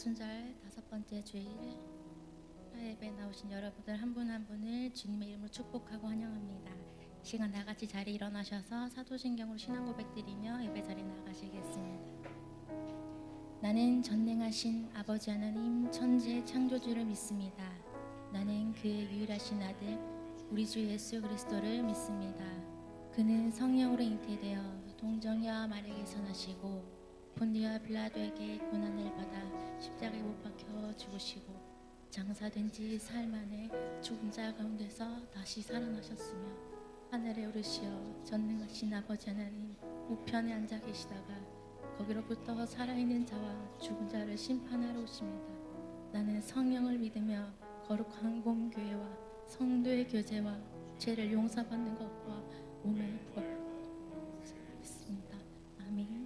오순절 5번째 주일 예배에 나오신 여러분들 한 분 한 분을 주님의 이름으로 축복하고 환영합니다. 이 시간 다 같이 자리에 일어나셔서 사도신경으로 신앙 고백드리며 예배 자리에 나가시겠습니다. 나는 전능하신 아버지 하나님 천지의 창조주를 믿습니다. 나는 그의 유일하신 아들 우리 주 예수 그리스도를 믿습니다. 그는 성령으로 잉태되어 동정녀와 마리아에게서 나시고 본디와 빌라도에게 고난을 받아 십자가에 못 박혀 죽으시고 장사된 지 사흘 만에 죽은 자 가운데서 다시 살아나셨으며 하늘에 오르시어 전능하신 아버지 하나님 우편에 앉아 계시다가 거기로부터 살아있는 자와 죽은 자를 심판하러 오십니다. 나는 성령을 믿으며 거룩한 공교회와 성도의 교제와 죄를 용서받는 것과 몸의 부활을 믿습니다. 아멘.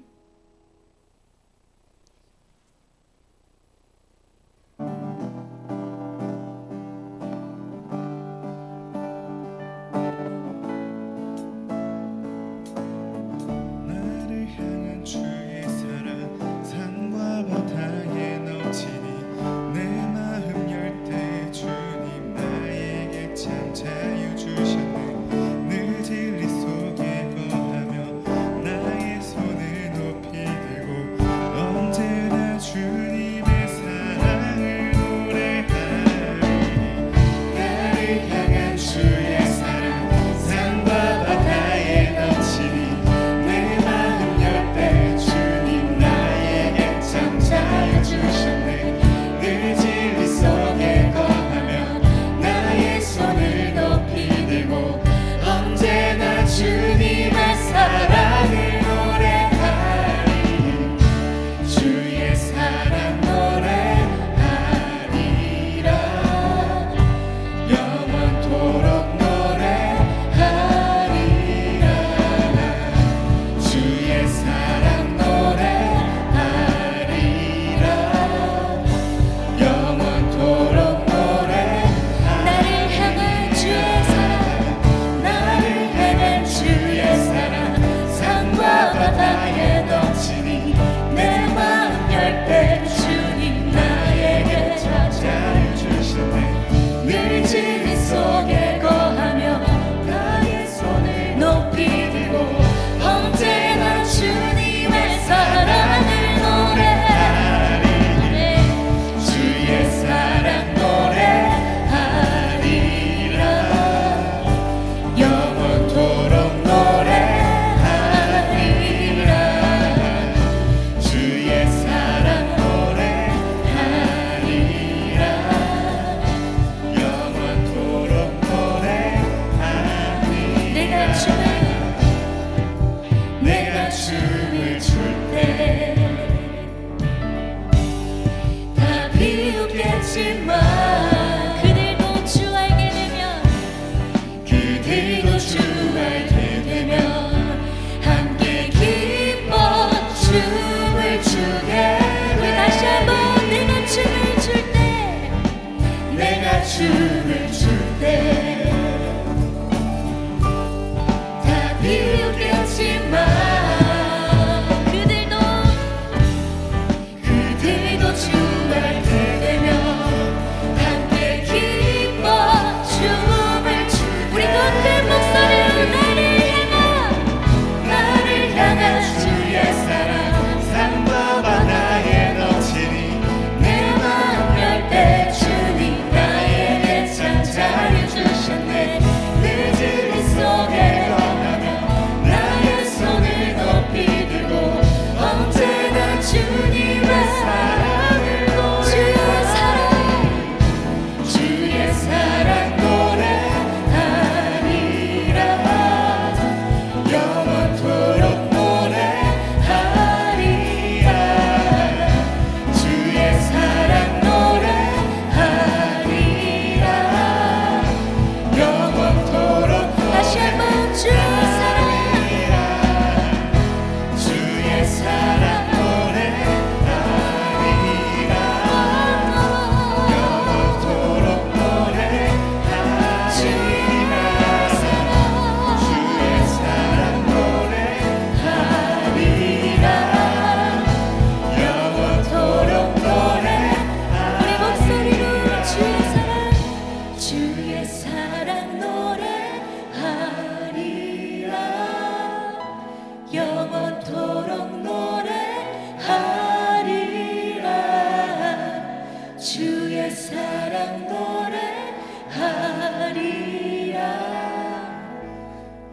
그들도 주 알게 되면 주의 사랑 노래하리라.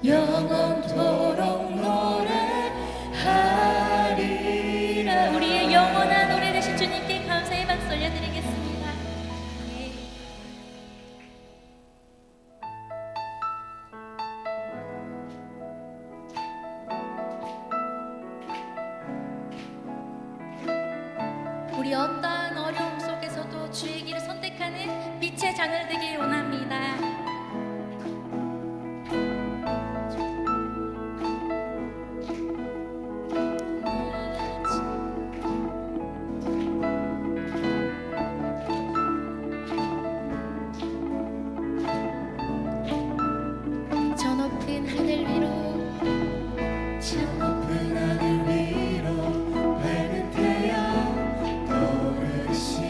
영원토록 노래하리라. 우리의 영원한 노래 되신 주님께 감사의 박수 올려드리겠습니다. 예. 우리 어떠한 어려움 속에서도 주의 길을 선택하는 빛의 장을 되길 원합니다. 저 높은 하늘 위로 저 높은 하늘 위로 밝은 태양 떠오르시.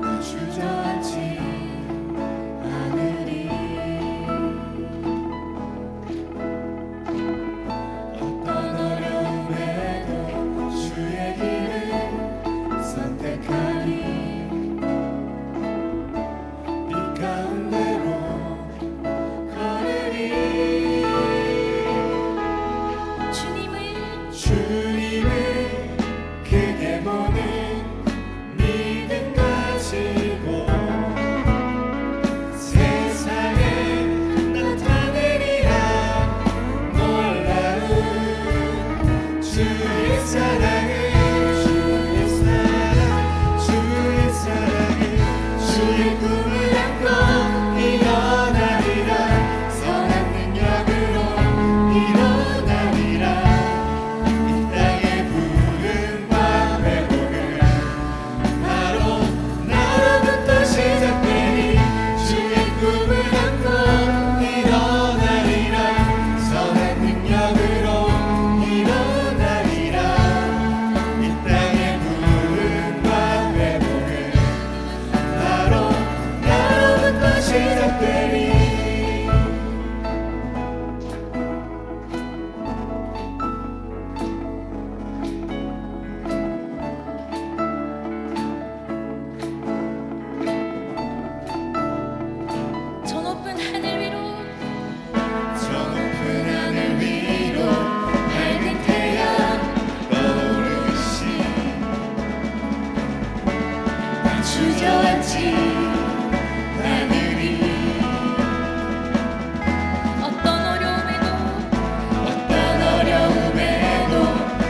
나 주저앉지 않으리. 어떤 어려움에도 주의 길을 선택하니. 빛 가운데로 주님을 크게 보는 믿음 가지고 세상에 나타내리라. 놀라운 주의 사랑을, 주의 사랑, 주의 사랑을, 주의 꿈을 안고 일어나리라. 선한 능력으로 일어나리라. 저 높은 하늘 위로 저 높은 하늘 위로 밝은 태양 떠오르시. 나 주저앉지 않으리. 어떤 어려움에도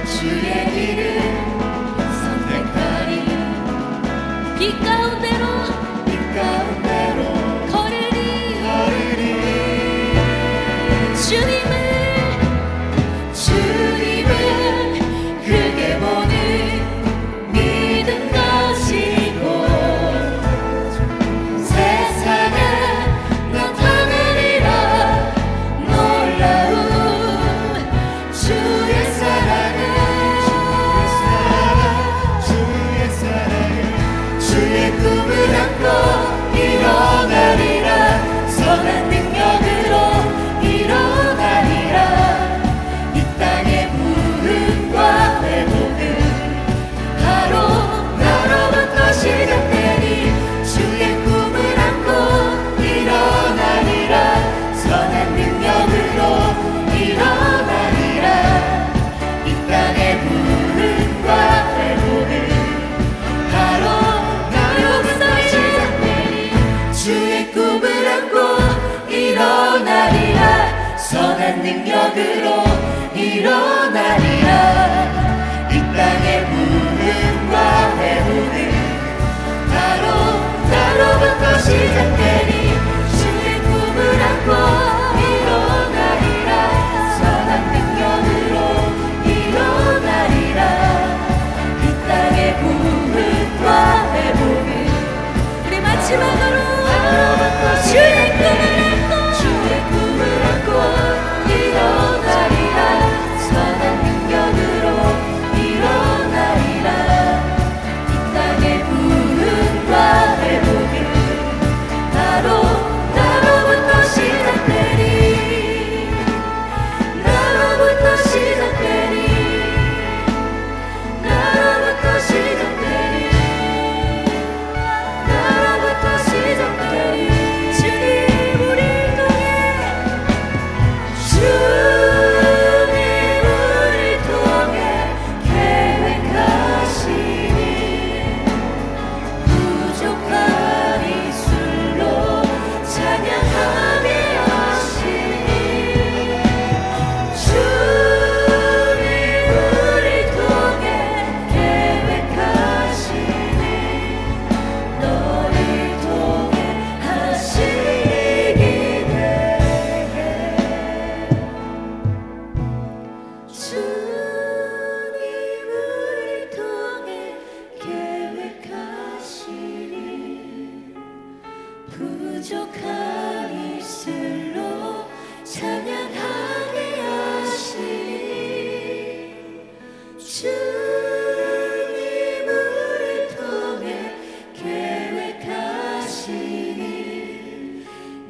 주의 길을 선택하리. 빛 가운데로 걸으리. 주님을 크게 보는 믿음 가지고 세상에 나타내리라. 놀라운 주의 사랑을, 주의 사랑을, 주의 꿈을 안고 일어나리라. 선한 능력으로 일어나리라. 이 땅의 부흥과 회복은 바로 나로부터 시작되니. 주의 꿈을 안고 일어나리라. 선한 능력으로 일어나리라. 이 땅의 부흥과 회복은 바로 나로부터 시작되니. 주의 꿈을 안고 일어나리라. 선한 능력으로 일어나리라. 이 땅의 부흥과 회복은 바로 나로부터 시작되니. 주의 꿈을 안고 일어나리라. 선한 능력으로 일어나리라. 이 땅의 부흥과 회복은 우리 마지막으로 주의 꿈을 안고 일어나리라. 부족한 입술로 찬양하게 하시니 주님 우리를 통해 계획하시니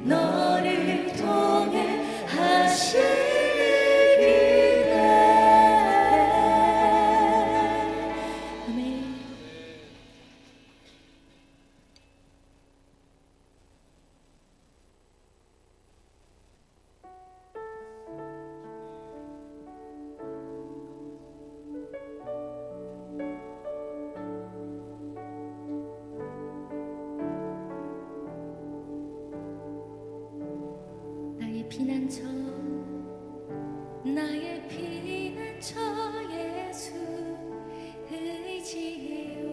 너를 통해 하실 일 기대해. 아멘. 나의 피난처 나의 피난처 예수 의지해요.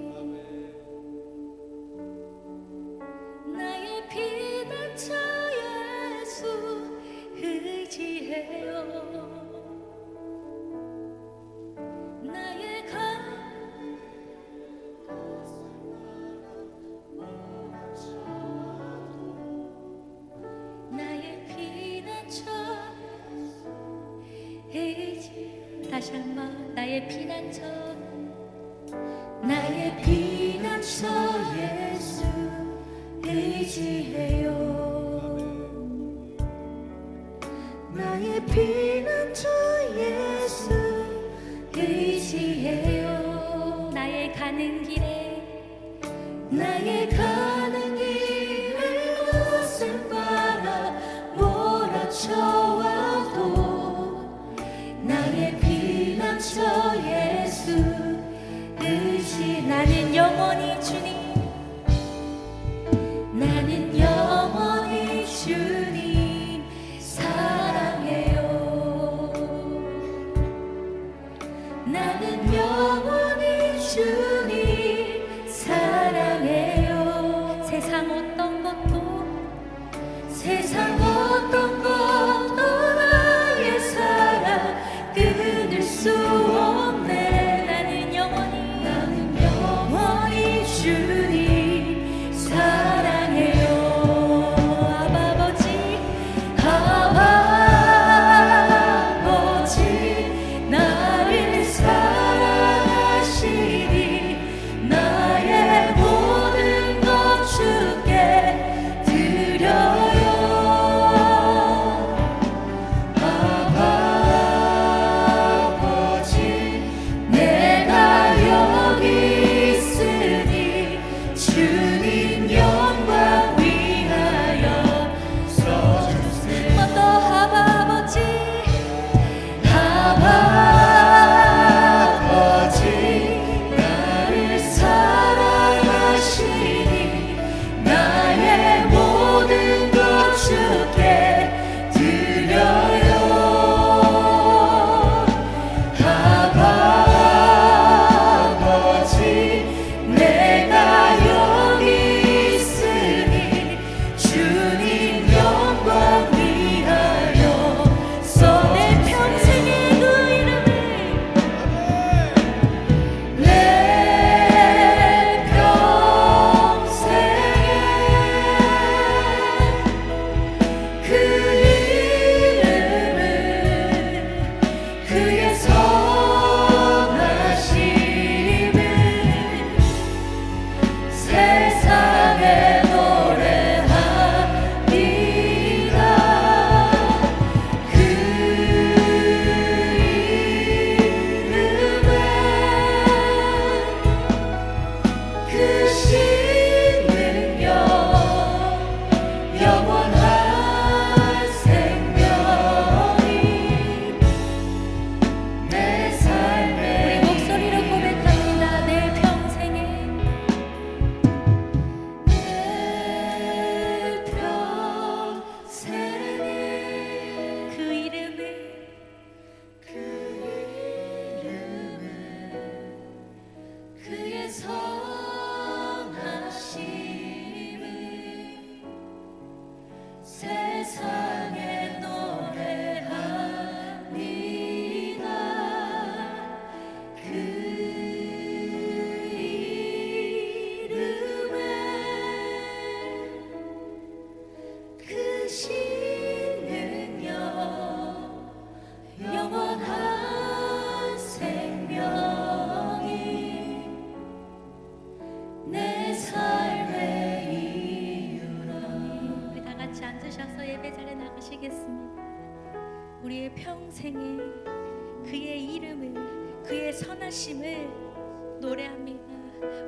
나의 피난처 예수 의지해요. 나의 나의 피난처 의지. 다시 한번 나의 피난처 나의 피난처 예수 의지해요. 나의 피난처 예수 의지해요. 나의 가는 길에 나의 가는 길에 무엇을 바라 몰아쳐와도 나의 피난처 예수 의지. 나는 영원히 주님 나는 영원히 주님 사랑해요. 나는 영원히 주님 사랑해요. 세상 어떤 것도 나의 사랑 끊을 수 없네. 나는 영원히 주님 사랑해요. 아버지 나를 사랑하시니 나의 모든 것 주께 드려요. 아버지 내가 여기 있으니 주님 영광 위하여 써주세요. 한 번 더 아버지 나를 사랑하시니 나의 모든 것 주께 드려요. 아버지 내가 여기 있으니 주님 영광 위하여 내 평생의 그 이름을 내 평생에 그 이름을 그의 선하심을 세상에 노래하리라. 그 이름에 그 신능력 영원한 생명이 내 삶에. 우리 목소리로 고백합니다. 내 평생에 내 평생에 그 이름을 그의 선하심을 세상에 노래하리라. 그 이름에 나가시겠습니다. 우리의 평생에 그의 이름을, 그의 선하심을 노래합니다.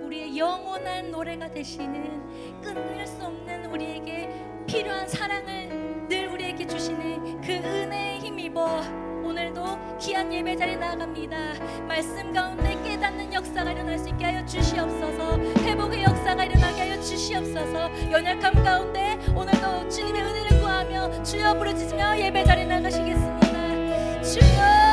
우리의 영원한 노래가 되시는, 끊을 수 없는 우리에게 필요한 사랑을 늘 우리에게 주시는 그 은혜에 힘입어 오늘도 귀한 예배 자리에 나아갑니다. 말씀 가운데 깨닫는 역사가 일어날 수 있게 하여 주시옵소서. 회복의 역사가 일어나게 하여 주시옵소서. 연약함 가운데 오늘도 주님의 은혜를 구하며 주여 부르짖으며 예배 자리에 나가시겠습니다. 주여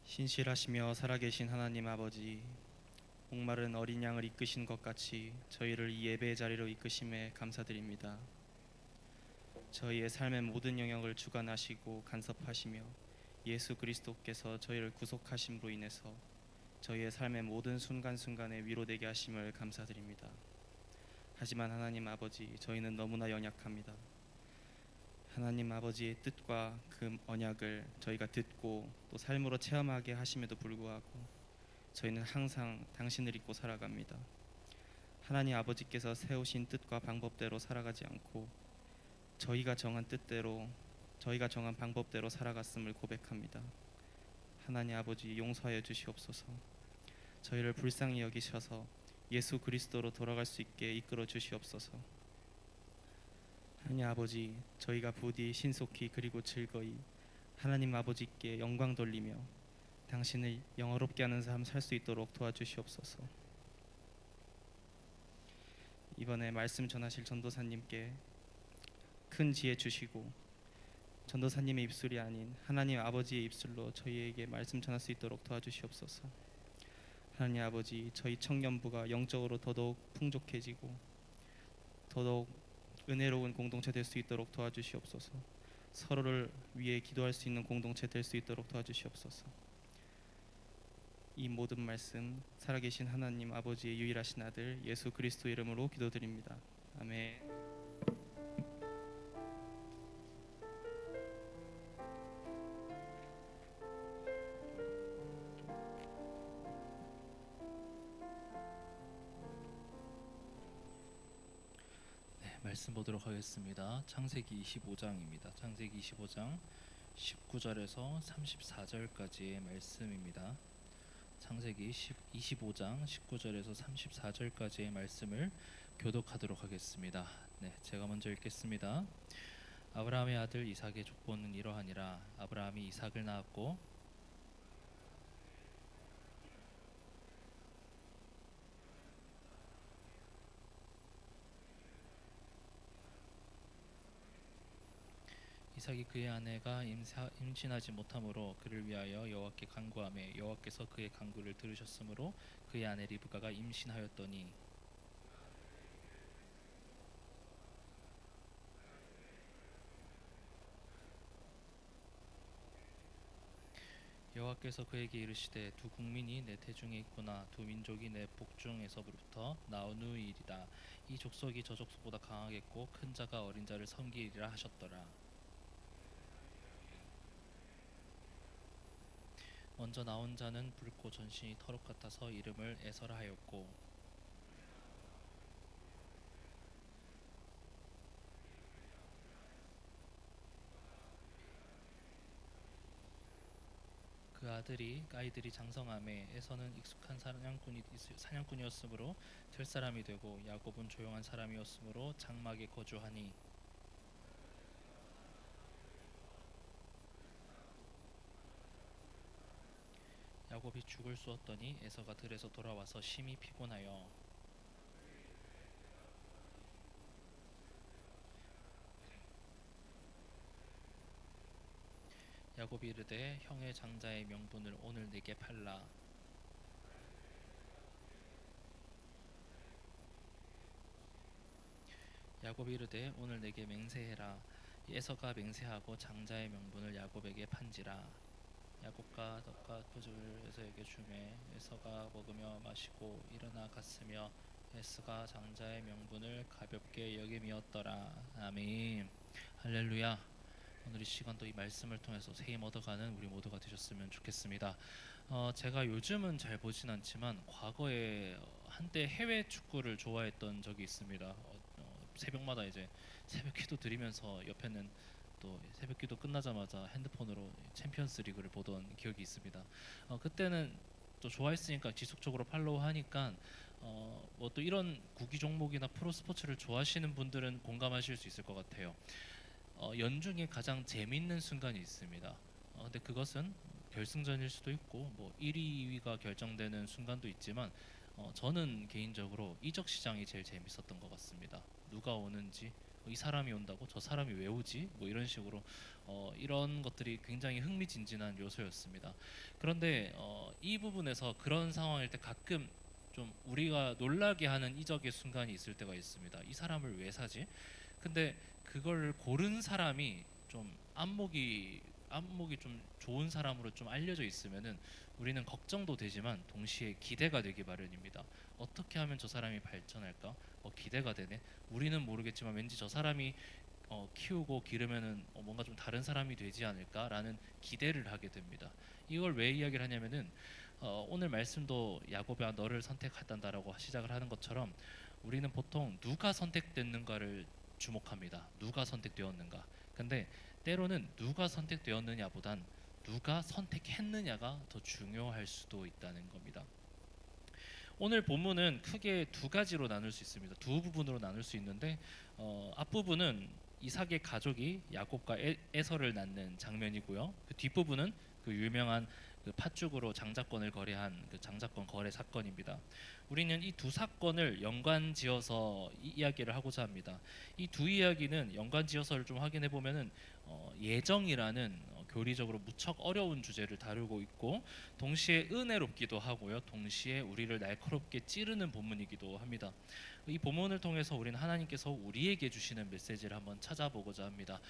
신실하시며 살아계신 하나님 아버지, 목마른 어린 양을 이끄신 것 같이 저희를 이 예배의 자리로 이끄심에 감사드립니다. 저희의 삶의 모든 영역을 주관하시고 간섭하시며 예수 그리스도께서 저희를 구속하심으로 인해서 저희의 삶의 모든 순간순간에 위로되게 하심을 감사드립니다. 하지만 하나님 아버지, 저희는 너무나 연약합니다. 하나님 아버지의 뜻과 그 언약을 저희가 듣고 또 삶으로 체험하게 하심에도 불구하고 저희는 항상 당신을 잊고 살아갑니다. 하나님 아버지께서 세우신 뜻과 방법대로 살아가지 않고 저희가 정한 뜻대로, 저희가 정한 방법대로 살아갔음을 고백합니다. 하나님 아버지, 용서하여 주시옵소서. 저희를 불쌍히 여기셔서 예수 그리스도로 돌아갈 수 있게 이끌어 주시옵소서. 하나님 아버지, 저희가 부디 신속히 그리고 즐거이 하나님 아버지께 영광 돌리며 당신을 영화롭게 하는 삶 살 수 있도록 도와주시옵소서. 이번에 말씀 전하실 전도사님께 큰 지혜 주시고 전도사님의 입술이 아닌 하나님 아버지의 입술로 저희에게 말씀 전할 수 있도록 도와주시옵소서. 하나님 아버지, 저희 청년부가 영적으로 더더욱 풍족해지고 더더욱 은혜로운 공동체 될 수 있도록 도와주시옵소서. 서로를 위해 기도할 수 있는 공동체 될 수 있도록 도와주시옵소서. 이 모든 말씀 살아계신 하나님 아버지의 유일하신 아들 예수 그리스도 이름으로 기도드립니다. 아멘. 말씀 보도록 하겠습니다. 창세기 25장입니다. 창세기 25장 19절에서 34절까지의 말씀입니다. 창세기 25장 19절에서 34절까지의 말씀을 교독하도록 하겠습니다. 제가 먼저 읽겠습니다. 아브라함의 아들 이삭의 족보는 이러하니라. 아브라함이 이삭을 낳았고 이삭이 그의 아내가 임신하지 못하므로 그를 위하여 여호와께 간구하매 여호와께서 그의 간구를 들으셨으므로 그의 아내 리브가가 임신하였더니 여호와께서 그에게 이르시되 두 국민이 내 태중에 있구나. 두 민족이 내 복중에서부터 나누이리라. 이 족속이 저 족속보다 강하겠고 큰 자가 어린 자를 섬기리라 하셨더라. 먼저 나온 자는 붉고 전신이 털옷 같아서 이름을 에서라 하였고 그 아이들이 장성함에 에서는 익숙한 사냥꾼이었으므로 될 사람이 되고 야곱은 조용한 사람이었으므로 장막에 거주하니 야곱이 죽을 쏘았더니 에서가 들에서 돌아와서 심히 피곤하여 야곱이 이르되 형의 장자의 명분을 오늘 내게 팔라. 야곱이 이르되 오늘 내게 맹세해라. 에서가 맹세하고 장자의 명분을 야곱에게 판지라. 야곱과 떡과 포즈를 에서에게 주매 에서가 먹으며 마시고 일어나 갔으며 에서가 장자의 명분을 가볍게 여김이었더라. 아멘. 할렐루야. 오늘 이 시간도 이 말씀을 통해서 새 힘 얻어가는 우리 모두가 되셨으면 좋겠습니다. 제가 요즘은 잘 보진 않지만 과거에 한때 해외 축구를 좋아했던 적이 있습니다. 새벽마다 이제 새벽기도 드리면서 옆에는 또 새벽기도 끝나자마자 핸드폰으로 챔피언스 리그를 보던 기억이 있습니다. 그때는 또 좋아했으니까 지속적으로 팔로우하니까 뭐 또 이런 구기 종목이나 프로 스포츠를 좋아하시는 분들은 공감하실 수 있을 것 같아요. 연중에 가장 재밌는 순간이 있습니다. 근데 그것은 결승전일 수도 있고 뭐 1위, 2위가 결정되는 순간도 있지만 저는 개인적으로 이적 시장이 제일 재밌었던 것 같습니다. 누가 오는지, 이 사람이 온다고 저 사람이 왜 오지? 뭐 이런 식으로 이런 것들이 굉장히 흥미진진한 요소였습니다. 그런데 이 부분에서 그런 상황일 때 가끔 좀 우리가 놀라게 하는 이적의 순간이 있을 때가 있습니다. 이 사람을 왜 사지? 근데 그걸 고른 사람이 좀 안목이 좀 좋은 사람으로 좀 알려져 있으면은 우리는 걱정도 되지만 동시에 기대가 되기 마련입니다. 어떻게 하면 저 사람이 발전할까? 기대가 되네. 우리는 모르겠지만 왠지 저 사람이 키우고 기르면은 뭔가 좀 다른 사람이 되지 않을까라는 기대를 하게 됩니다. 이걸 왜 이야기를 하냐면은 오늘 말씀도 야곱아 너를 선택하단다라고 시작을 하는 것처럼 우리는 보통 누가 선택됐는가를 주목합니다. 누가 선택되었는가. 근데 때로는 누가 선택되었느냐보단 누가 선택했느냐가 더 중요할 수도 있다는 겁니다. 오늘 본문은 크게 두 가지로 나눌 수 있습니다. 두 부분으로 나눌 수 있는데 앞부분은 이삭의 가족이 야곱과 에서를 낳는 장면이고요. 그 뒷부분은 그 유명한 그 팥죽으로 장자권을 거래한 그 장자권 거래 사건입니다. 우리는 이 두 사건을 연관지어서 이야기를 하고자 합니다. 이 두 이야기는 연관지어서를 좀 확인해 보면은 예정이라는 교리적으로 무척 어려운 주제를 다루고 있고 동시에 은혜롭기도 하고요. 동시에 우리를 날카롭게 찌르는 본문이기도 합니다. 이 본문을 통해서 우리는 하나님께서 우리에게 주시는 메시지를 한번 찾아보고자 합니다.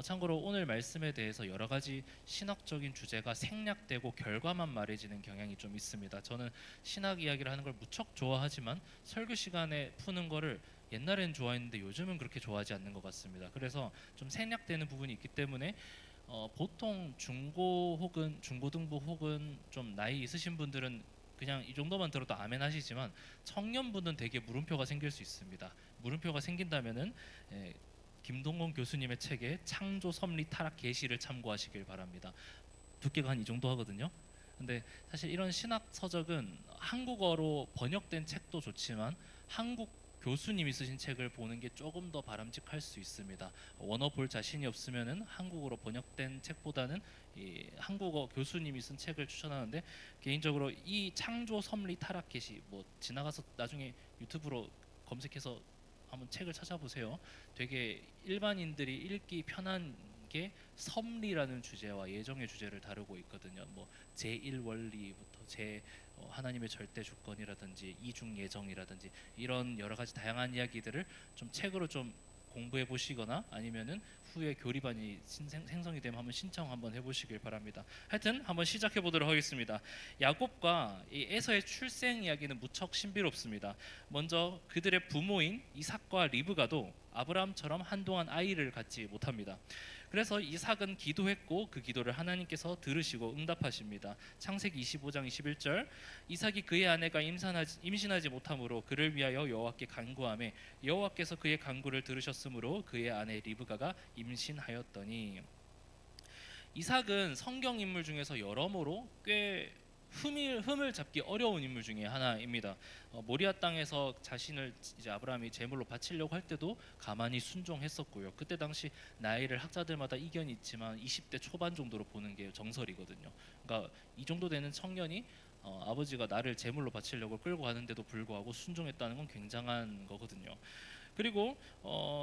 참고로 오늘 말씀에 대해서 여러 가지 신학적인 주제가 생략되고 결과만 말해지는 경향이 좀 있습니다. 저는 신학 이야기를 하는 걸 무척 좋아하지만 설교 시간에 푸는 거를 옛날엔 좋아했는데 요즘은 그렇게 좋아하지 않는 것 같습니다. 그래서 좀 생략되는 부분이 있기 때문에 보통 중고 혹은 중고등부 혹은 좀 나이 있으신 분들은 그냥 이 정도만 들어도 아멘 하시지만 청년분은 되게 물음표가 생길 수 있습니다. 물음표가 생긴다면은 김동건 교수님의 책에 창조 섭리 타락 계시를 참고하시길 바랍니다. 두께가 한 이 정도 하거든요. 근데 사실 이런 신학 서적은 한국어로 번역된 책도 좋지만 한국 교수님이 쓰신 책을 보는 게 조금 더 바람직할 수 있습니다. 원어 볼 자신이 없으면은 한국어로 번역된 책보다는 이 한국어 교수님이 쓴 책을 추천하는데 개인적으로 이 창조 섭리 타락 계시 뭐 지나가서 나중에 유튜브로 검색해서 한번 책을 찾아보세요. 되게 일반인들이 읽기 편한 게 섭리라는 주제와 예정의 주제를 다루고 있거든요. 뭐 제1원리부터 하나님의 절대 주권이라든지 이중 예정이라든지 이런 여러 가지 다양한 이야기들을 좀 책으로 좀 공부해 보시거나 아니면은 후에 교리반이 생성이 되면 한번 신청 한번 해보시길 바랍니다. 하여튼 한번 시작해 보도록 하겠습니다. 야곱과 이 에서의 출생 이야기는 무척 신비롭습니다. 먼저 그들의 부모인 이삭과 리브가도 아브라함처럼 한동안 아이를 갖지 못합니다. 그래서 이삭은 기도했고 그 기도를 하나님께서 들으시고 응답하십니다. 창세기 25장 21절 이삭이 그의 아내가 임신하지 못함으로 그를 위하여 여호와께 간구하매 여호와께서 그의 간구를 들으셨으므로 그의 아내 리브가가 임신하였더니 이삭은 성경 인물 중에서 여러모로 꽤 흠을 잡기 어려운 인물 중에 하나입니다. 모리아 땅에서 자신을 이제 아브라함이 제물로 바치려고 할 때도 가만히 순종했었고요. 그때 당시 나이를 학자들마다 이견이 있지만 20대 초반 정도로 보는 게 정설이거든요. 그러니까 이 정도 되는 청년이 아버지가 나를 제물로 바치려고 끌고 가는데도 불구하고 순종했다는 건 굉장한 거거든요. 그리고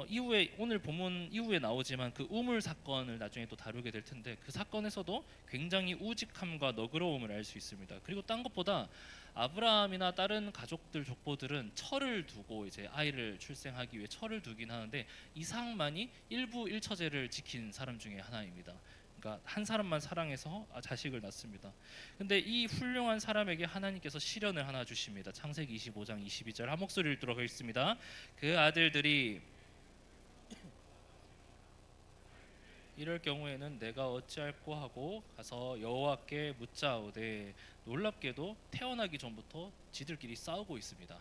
이후에 오늘 본문 이후에 나오지만 그 우물 사건을 나중에 또 다루게 될 텐데 그 사건에서도 굉장히 우직함과 너그러움을 알 수 있습니다. 그리고 딴 것보다 아브라함이나 다른 가족들 족보들은 철을 두고 이제 아이를 출생하기 위해 철을 두긴 하는데 이삭만이 일부 일처제를 지킨 사람 중에 하나입니다. 그러니까 한 사람만 사랑해서 자식을 낳습니다. 근데 이 훌륭한 사람에게 하나님께서 시련을 하나 주십니다. 창세기 25장 22절 한 목소리를 읽도록 하겠습니다. 그 아들들이 이럴 경우에는 내가 어찌할꼬 하고 가서 여호와께 묻자오되 놀랍게도 태어나기 전부터 지들끼리 싸우고 있습니다.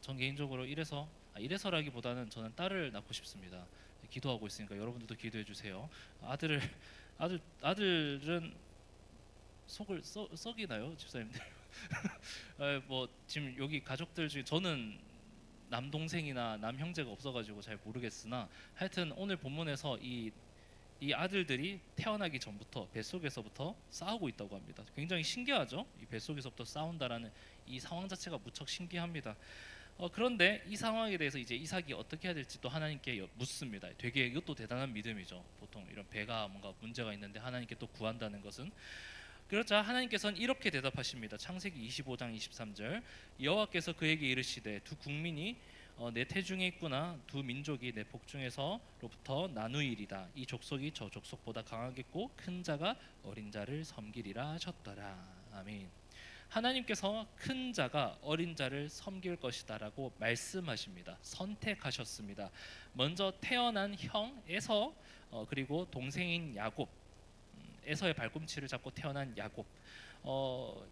전 개인적으로 이래서라기보다는 저는 딸을 낳고 싶습니다. 기도하고 있으니까 여러분들도 기도해 주세요. 아들은 속을 썩이나요, 집사님들? 뭐 지금 여기 가족들 중에 저는 남동생이나 남형제가 없어가지고 잘 모르겠으나 하여튼 오늘 본문에서 이 아들들이 태어나기 전부터 뱃속에서부터 싸우고 있다고 합니다. 굉장히 신기하죠? 이 뱃속에서부터 싸운다라는 이 상황 자체가 무척 신기합니다. 그런데 이 상황에 대해서 이제 이삭이 어떻게 해야 될지 또 하나님께 묻습니다. 되게 이것도 대단한 믿음이죠. 보통 이런 배가 뭔가 문제가 있는데 하나님께 또 구한다는 것은 그렇자 하나님께서는 이렇게 대답하십니다. 창세기 25장 23절 여호와께서 그에게 이르시되 두 국민이 내 태중에 있구나 두 민족이 내 복중에서로부터 나누이리다 이 족속이 저 족속보다 강하겠고 큰 자가 어린 자를 섬기리라 하셨더라. 아멘. 하나님께서 큰 자가 어린 자를 섬길 것이다라고 말씀하십니다. 선택하셨습니다. 먼저 태어난 형 에서 그리고 동생인 야곱 에서의 발꿈치를 잡고 태어난 야곱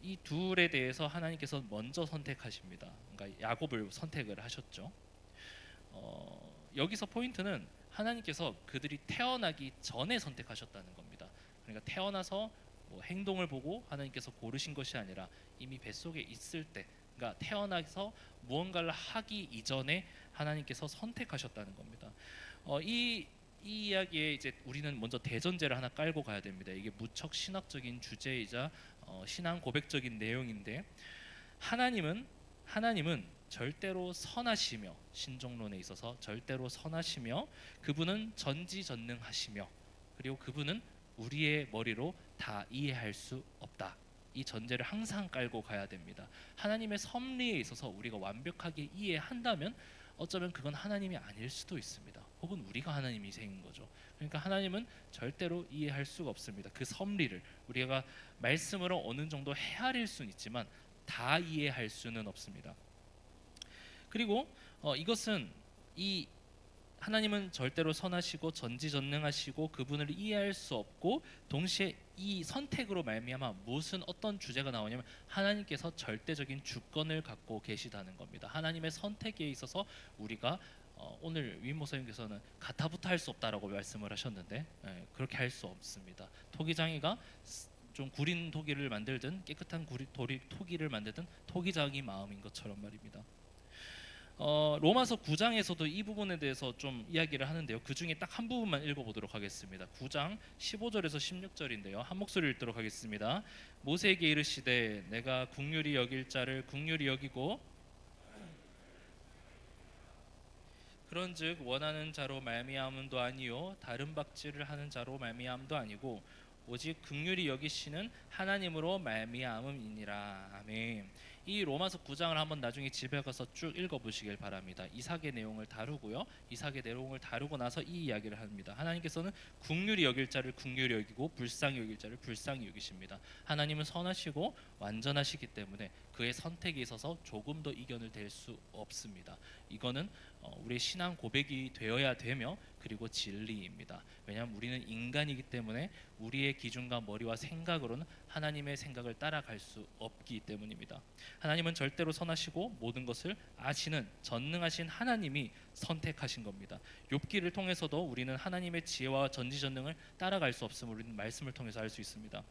이 둘에 대해서 하나님께서 먼저 선택하십니다. 그러니까 야곱을 선택을 하셨죠. 여기서 포인트는 하나님께서 그들이 태어나기 전에 선택하셨다는 겁니다. 그러니까 태어나서 뭐 행동을 보고 하나님께서 고르신 것이 아니라 이미 뱃속에 있을 때, 그러니까 태어나서 무언가를 하기 이전에 하나님께서 선택하셨다는 겁니다. 이 이야기에 이제 우리는 먼저 대전제를 하나 깔고 가야 됩니다. 이게 무척 신학적인 주제이자 신앙 고백적인 내용인데 하나님은 절대로 선하시며 신종론에 있어서 절대로 선하시며 그분은 전지전능하시며 그리고 그분은 우리의 머리로 다 이해할 수 없다. 이 전제를 항상 깔고 가야 됩니다. 하나님의 섭리에 있어서 우리가 완벽하게 이해한다면 어쩌면 그건 하나님이 아닐 수도 있습니다. 혹은 우리가 하나님이 생긴 거죠. 그러니까 하나님은 절대로 이해할 수가 없습니다. 그 섭리를 우리가 말씀으로 어느 정도 헤아릴 수는 있지만 다 이해할 수는 없습니다. 그리고 이것은 이 하나님은 절대로 선하시고 전지전능하시고 그분을 이해할 수 없고 동시에 이 선택으로 말미암아 무슨 어떤 주제가 나오냐면 하나님께서 절대적인 주권을 갖고 계시다는 겁니다. 하나님의 선택에 있어서 우리가 오늘 윈 목사님께서는 가타부타 할 수 없다라고 말씀을 하셨는데 그렇게 할 수 없습니다. 토기장이가 좀 구린 토기를 만들든 깨끗한 토기를 만들든 토기장이 마음인 것처럼 말입니다. 로마서 9장에서도 이 부분에 대해서 좀 이야기를 하는데요. 그 중에 딱 한 부분만 읽어보도록 하겠습니다. 9장 15절에서 16절인데요. 한 목소리 읽도록 하겠습니다. 모세에게 이르시되 내가 긍휼히 여길 자를 긍휼히 여기고 그런즉 원하는 자로 말미암음도 아니요 다른 박질을 하는 자로 말미암음도 아니고 오직 긍휼히 여기시는 하나님으로 말미암음이니라. 아멘. 이 로마서 9장을 한번 나중에 집에 가서 쭉 읽어보시길 바랍니다. 이삭의 내용을 다루고요. 이삭의 내용을 다루고 나서 이 이야기를 합니다. 하나님께서는 긍휼히 여길 자를 긍휼히 여기고 불쌍히 여길 자를 불쌍히 여기십니다. 하나님은 선하시고 완전하시기 때문에 그의 선택에 있어서 조금도 이견을 댈 수 없습니다. 이거는 우리의 신앙 고백이 되어야 되며 그리고 진리입니다. 왜냐하면 우리는 인간이기 때문에 우리의 기준과 머리와 생각으로는 하나님의 생각을 따라갈 수 없기 때문입니다. 하나님은 절대로 선하시고 모든 것을 아시는 전능하신 하나님이 선택하신 겁니다. 욥기를 통해서도 우리는 하나님의 지혜와 전지전능을 따라갈 수 없음을 우리는 말씀을 통해서 알 수 있습니다.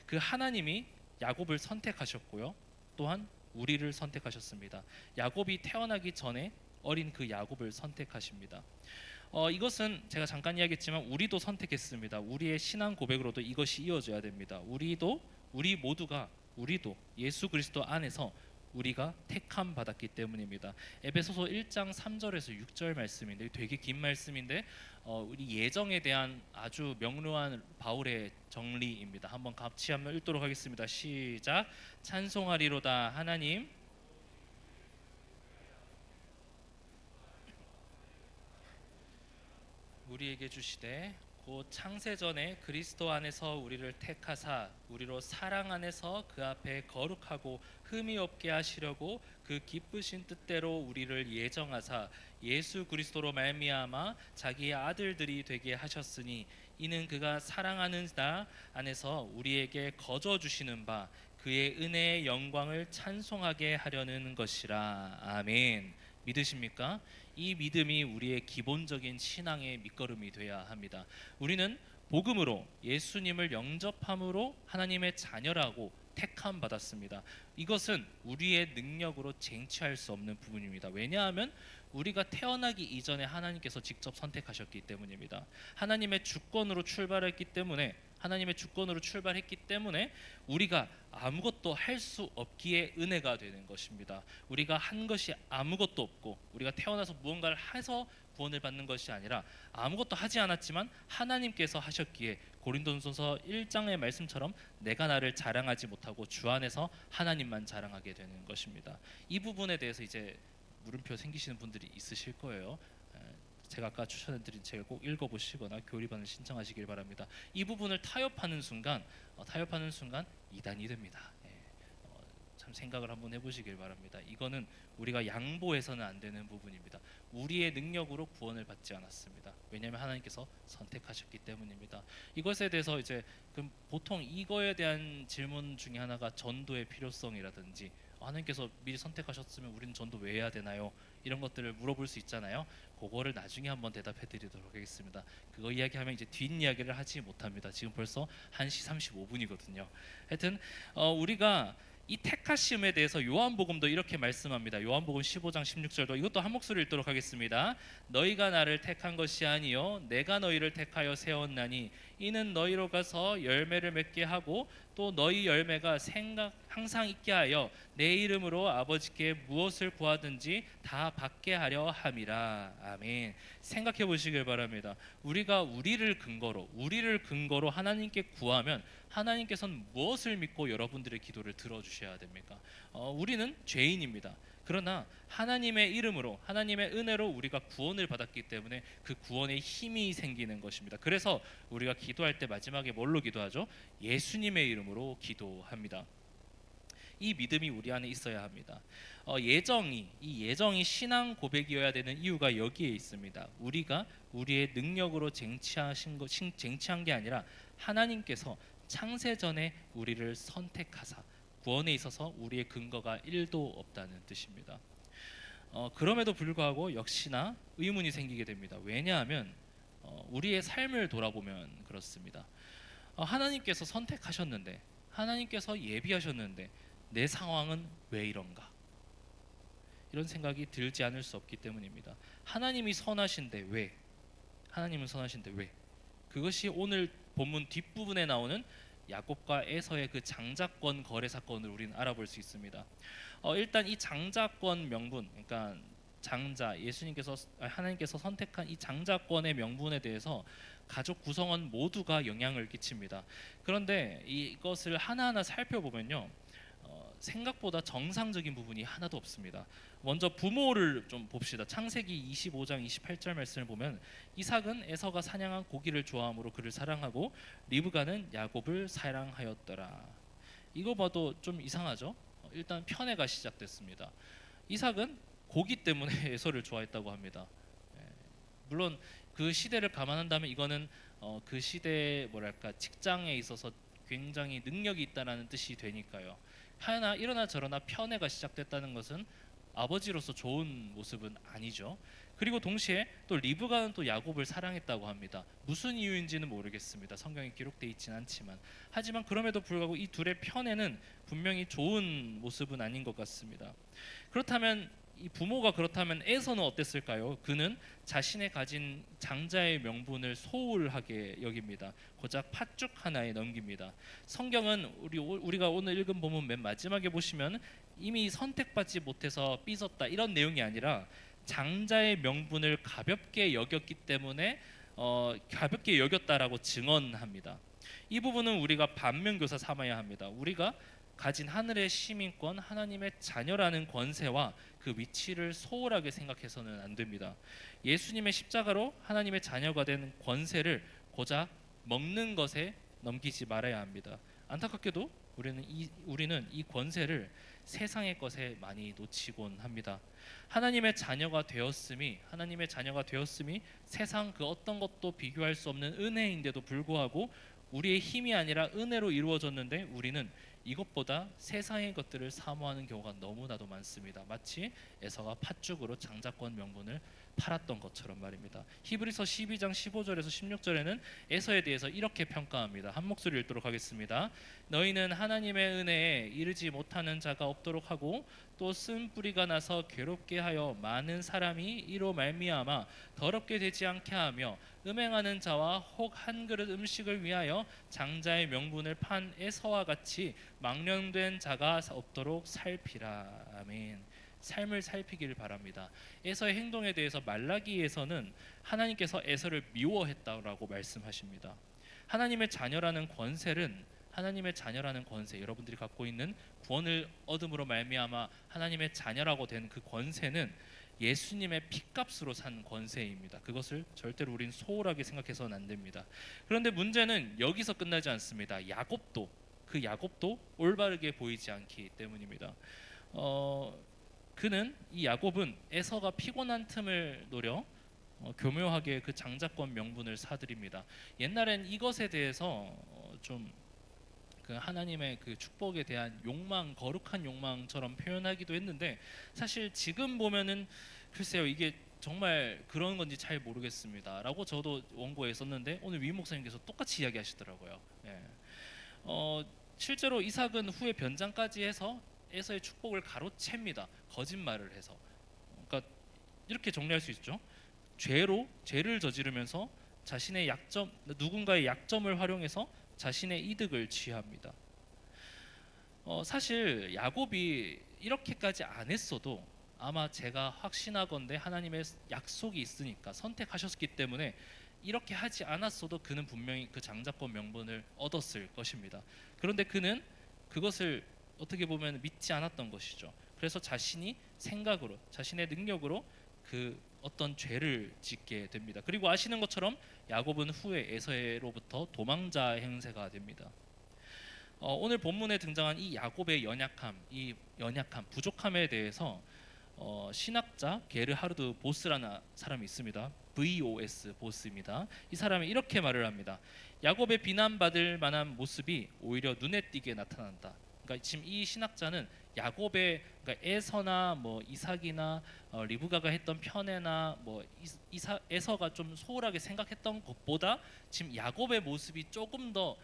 그 하나님이 야곱을 선택하셨고요, 또한 우리를 선택하셨습니다. 야곱이 태어나기 전에 어린 그 야곱을 선택하십니다. 이것은 제가 잠깐 이야기했지만 우리도 선택했습니다. 우리의 신앙 고백으로도 이것이 이어져야 됩니다. 우리 모두가 우리도 예수 그리스도 안에서 우리가 택함 받았기 때문입니다. 에베소서 1장 3절에서 6절 말씀인데 되게 긴 말씀인데 우리 예정에 대한 아주 명료한 바울의 정리입니다. 한번 같이 한번 읽도록 하겠습니다. 시작. 찬송하리로다 하나님 우리에게 주시되 곧 창세전에 그리스도 안에서 우리를 택하사 우리로 사랑 안에서 그 앞에 거룩하고 흠이 없게 하시려고 그 기쁘신 뜻대로 우리를 예정하사 예수 그리스도로 말미암아 자기의 아들들이 되게 하셨으니 이는 그가 사랑하는 나 안에서 우리에게 거저 주시는 바 그의 은혜의 영광을 찬송하게 하려는 것이라. 아멘. 믿으십니까? 이 믿음이 우리의 기본적인 신앙의 밑거름이 되어야 합니다. 우리는 복음으로 예수님을 영접함으로 하나님의 자녀라고 택함 받았습니다. 이것은 우리의 능력으로 쟁취할 수 없는 부분입니다. 왜냐하면 우리가 태어나기 이전에 하나님께서 직접 선택하셨기 때문입니다. 하나님의 주권으로 출발했기 때문에 우리가 아무것도 할 수 없기에 은혜가 되는 것입니다. 우리가 한 것이 아무것도 없고 우리가 태어나서 무언가를 해서 구원을 받는 것이 아니라 아무것도 하지 않았지만 하나님께서 하셨기에 고린도전서 1장의 말씀처럼 내가 나를 자랑하지 못하고 주 안에서 하나님만 자랑하게 되는 것입니다. 이 부분에 대해서 이제 물음표 생기시는 분들이 있으실 거예요. 제가 아까 추천해드린 책을 꼭 읽어보시거나 교리반을 신청하시길 바랍니다. 이 부분을 타협하는 순간 이단이 됩니다. 참 생각을 한번 해보시길 바랍니다. 이거는 우리가 양보해서는 안 되는 부분입니다. 우리의 능력으로 구원을 받지 않았습니다. 왜냐하면 하나님께서 선택하셨기 때문입니다. 이것에 대해서 이제 그럼 보통 이거에 대한 질문 중에 하나가 전도의 필요성이라든지 하나님께서 미리 선택하셨으면 우리는 전도 왜 해야 되나요? 이런 것들을 물어볼 수 있잖아요. 그거를 나중에 한번 대답해 드리도록 하겠습니다. 그거 이야기하면 이제 뒷이야기를 하지 못합니다. 지금 벌써 1시 35분이거든요. 하여튼 우리가 이 택하심에 대해서 요한복음도 이렇게 말씀합니다. 요한복음 15장 16절도 이것도 한 목소리 읽도록 하겠습니다. 너희가 나를 택한 것이 아니요 내가 너희를 택하여 세웠나니 이는 너희로 가서 열매를 맺게 하고 또 너희 열매가 항상 있게 하여 내 이름으로 아버지께 무엇을 구하든지 다 받게 하려 함이라. 아멘. 생각해 보시길 바랍니다. 우리가 우리를 근거로 하나님께 구하면 하나님께서는 무엇을 믿고 여러분들의 기도를 들어주셔야 됩니까? 우리는 죄인입니다. 그러나 하나님의 이름으로 하나님의 은혜로 우리가 구원을 받았기 때문에 그 구원의 힘이 생기는 것입니다. 그래서 우리가 기도할 때 마지막에 뭘로 기도하죠? 예수님의 이름으로 기도합니다. 이 믿음이 우리 안에 있어야 합니다. 이 예정이 신앙 고백이어야 되는 이유가 여기에 있습니다. 우리가 우리의 능력으로 쟁취한 게 아니라 하나님께서 창세전에 우리를 선택하사 구원에 있어서 우리의 근거가 1도 없다는 뜻입니다. 그럼에도 불구하고 역시나 의문이 생기게 됩니다. 왜냐하면 우리의 삶을 돌아보면 그렇습니다. 하나님께서 선택하셨는데 하나님께서 예비하셨는데 내 상황은 왜 이런가? 이런 생각이 들지 않을 수 없기 때문입니다. 하나님이 선하신데 왜? 그것이 오늘 본문 뒷부분에 나오는 야곱과 에서의 그 장자권 거래 사건을 우리는 알아볼 수 있습니다. 일단 이 장자권 명분, 그러니까 하나님께서 선택한 이 장자권의 명분에 대해서 가족 구성원 모두가 영향을 끼칩니다. 그런데 이것을 하나하나 살펴보면요, 생각보다 정상적인 부분이 하나도 없습니다. 먼저 부모를 좀 봅시다. 창세기 25장 28절 말씀을 보면 이삭은 에서가 사냥한 고기를 좋아함으로 그를 사랑하고 리브가는 야곱을 사랑하였더라. 이거 봐도 좀 이상하죠? 일단 편애가 시작됐습니다. 이삭은 고기 때문에 에서를 좋아했다고 합니다. 예. 물론 그 시대를 감안한다면 이거는 그 시대의 뭐랄까 직장에 있어서 굉장히 능력이 있다라는 뜻이 되니까요. 하나 이러나 저러나 편애가 시작됐다는 것은 아버지로서 좋은 모습은 아니죠. 그리고 동시에 또 리브가는 또 야곱을 사랑했다고 합니다. 무슨 이유인지는 모르겠습니다. 성경에 기록되어 있지는 않지만, 하지만 그럼에도 불구하고 이 둘의 편애는 분명히 좋은 모습은 아닌 것 같습니다. 그렇다면 이 부모가 그렇다면 에서는 어땠을까요? 그는 자신의 가진 장자의 명분을 소홀하게 여깁니다. 고작 팥죽 하나에 넘깁니다. 성경은 우리가 오늘 읽은 본문 맨 마지막에 보시면 이미 선택받지 못해서 삐졌다 이런 내용이 아니라 장자의 명분을 가볍게 여겼기 때문에 가볍게 여겼다라고 증언합니다. 이 부분은 우리가 반면교사 삼아야 합니다. 우리가 가진 하늘의 시민권, 하나님의 자녀라는 권세와 그 위치를 소홀하게 생각해서는 안 됩니다. 예수님의 십자가로 하나님의 자녀가 된 권세를 고작 먹는 것에 넘기지 말아야 합니다. 안타깝게도 우리는 이 권세를 세상의 것에 많이 놓치곤 합니다. 하나님의 자녀가 되었음이 세상 그 어떤 것도 비교할 수 없는 은혜인데도 불구하고 우리의 힘이 아니라 은혜로 이루어졌는데 우리는 이것보다 세상의 것들을 사모하는 경우가 너무나도 많습니다. 마치 에서가 팥죽으로 장자권 명분을 팔았던 것처럼 말입니다. 히브리서 12장 15절에서 16절에는 에서에 대해서 이렇게 평가합니다. 한 목소리 읽도록 하겠습니다. 너희는 하나님의 은혜에 이르지 못하는 자가 없도록 하고 또 쓴 뿌리가 나서 괴롭게 하여 많은 사람이 이로 말미암아 더럽게 되지 않게 하며 음행하는 자와 혹 한 그릇 음식을 위하여 장자의 명분을 판 에서와 같이 망령된 자가 없도록 살피라. 아멘. 삶을 살피기를 바랍니다. 에서의 행동에 대해서 말라기에서는 하나님께서 에서를 미워했다라고 말씀하십니다. 하나님의 자녀라는 권세, 여러분들이 갖고 있는 구원을 얻음으로 말미암아 하나님의 자녀라고 된 그 권세는 예수님의 핏값으로 산 권세입니다. 그것을 절대로 우린 소홀하게 생각해서는 안 됩니다. 그런데 문제는 여기서 끝나지 않습니다. 야곱도 올바르게 보이지 않기 때문입니다. 이 야곱은 에서가 피곤한 틈을 노려 교묘하게 그 장자권 명분을 사들입니다. 옛날엔 이것에 대해서 좀 그 하나님의 그 축복에 대한 욕망, 거룩한 욕망처럼 표현하기도 했는데 사실 지금 보면은 글쎄요 이게 정말 그런 건지 잘 모르겠습니다라고 저도 원고에 썼는데 오늘 위 목사님께서 똑같이 이야기하시더라고요. 예. 실제로 이삭은 후에 변장까지 해서 에서의 축복을 가로챕니다. 거짓말을 해서. 그러니까 이렇게 정리할 수 있죠. 죄를 저지르면서 자신의 누군가의 약점을 활용해서 자신의 이득을 취합니다. 사실 야곱이 이렇게까지 안 했어도 아마 제가 확신하건대 하나님의 약속이 있으니까 선택하셨기 때문에 이렇게 하지 않았어도 그는 분명히 그 장자권 명분을 얻었을 것입니다. 그런데 그는 그것을 어떻게 보면 믿지 않았던 것이죠. 그래서 자신이 생각으로, 자신의 능력으로 그 어떤 죄를 짓게 됩니다. 그리고 아시는 것처럼 야곱은 후에 에서로부터 도망자 행세가 됩니다. 오늘 본문에 등장한 이 야곱의 연약함, 부족함에 대해서 신학자 게르하르드 보스라는 사람이 있습니다. VOS 보스입니다. 이 사람이 이렇게 말을 합니다. 야곱의 비난받을 만한 모습이 오히려 눈에 띄게 나타난다. 그러니까 지금 이 신학자는 야곱의 에서나 뭐 이삭이나 리브가가 했던 편애나 뭐 에서가 좀 소홀하게 생각했던 것보다 지금 야곱의 모습이 조금 더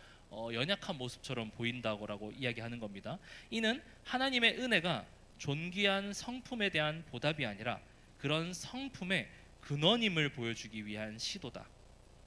연약한 모습처럼 보인다고 이야기하는 겁니다. 이는 하나님의 은혜가 존귀한 성품에 대한 보답이 아니라 그런 성품의 근원임을 보여주기 위한 시도다.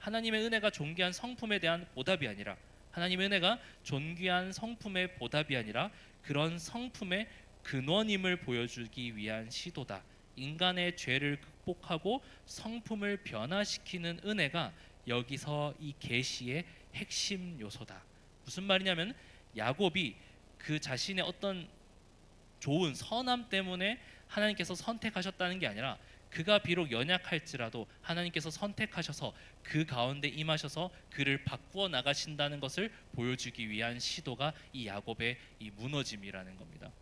하나님의 은혜가 존귀한 성품에 대한 보답이 아니라 하나님의 은혜가 존귀한 성품의 보답이 아니라 그런 성품의 근원임을 보여주기 위한 시도다. 인간의 죄를 극복하고 성품을 변화시키는 은혜가 여기서 이 계시의 핵심 요소다. 무슨 말이냐면 야곱이 그 자신의 어떤 좋은 선함 때문에 하나님께서 선택하셨다는 게 아니라 그가 비록 연약할지라도 하나님께서 선택하셔서 그 가운데 임하셔서 그를 바꾸어 나가신다는 것을 보여주기 위한 시도가 이 야곱의 이 무너짐이라는 겁니다.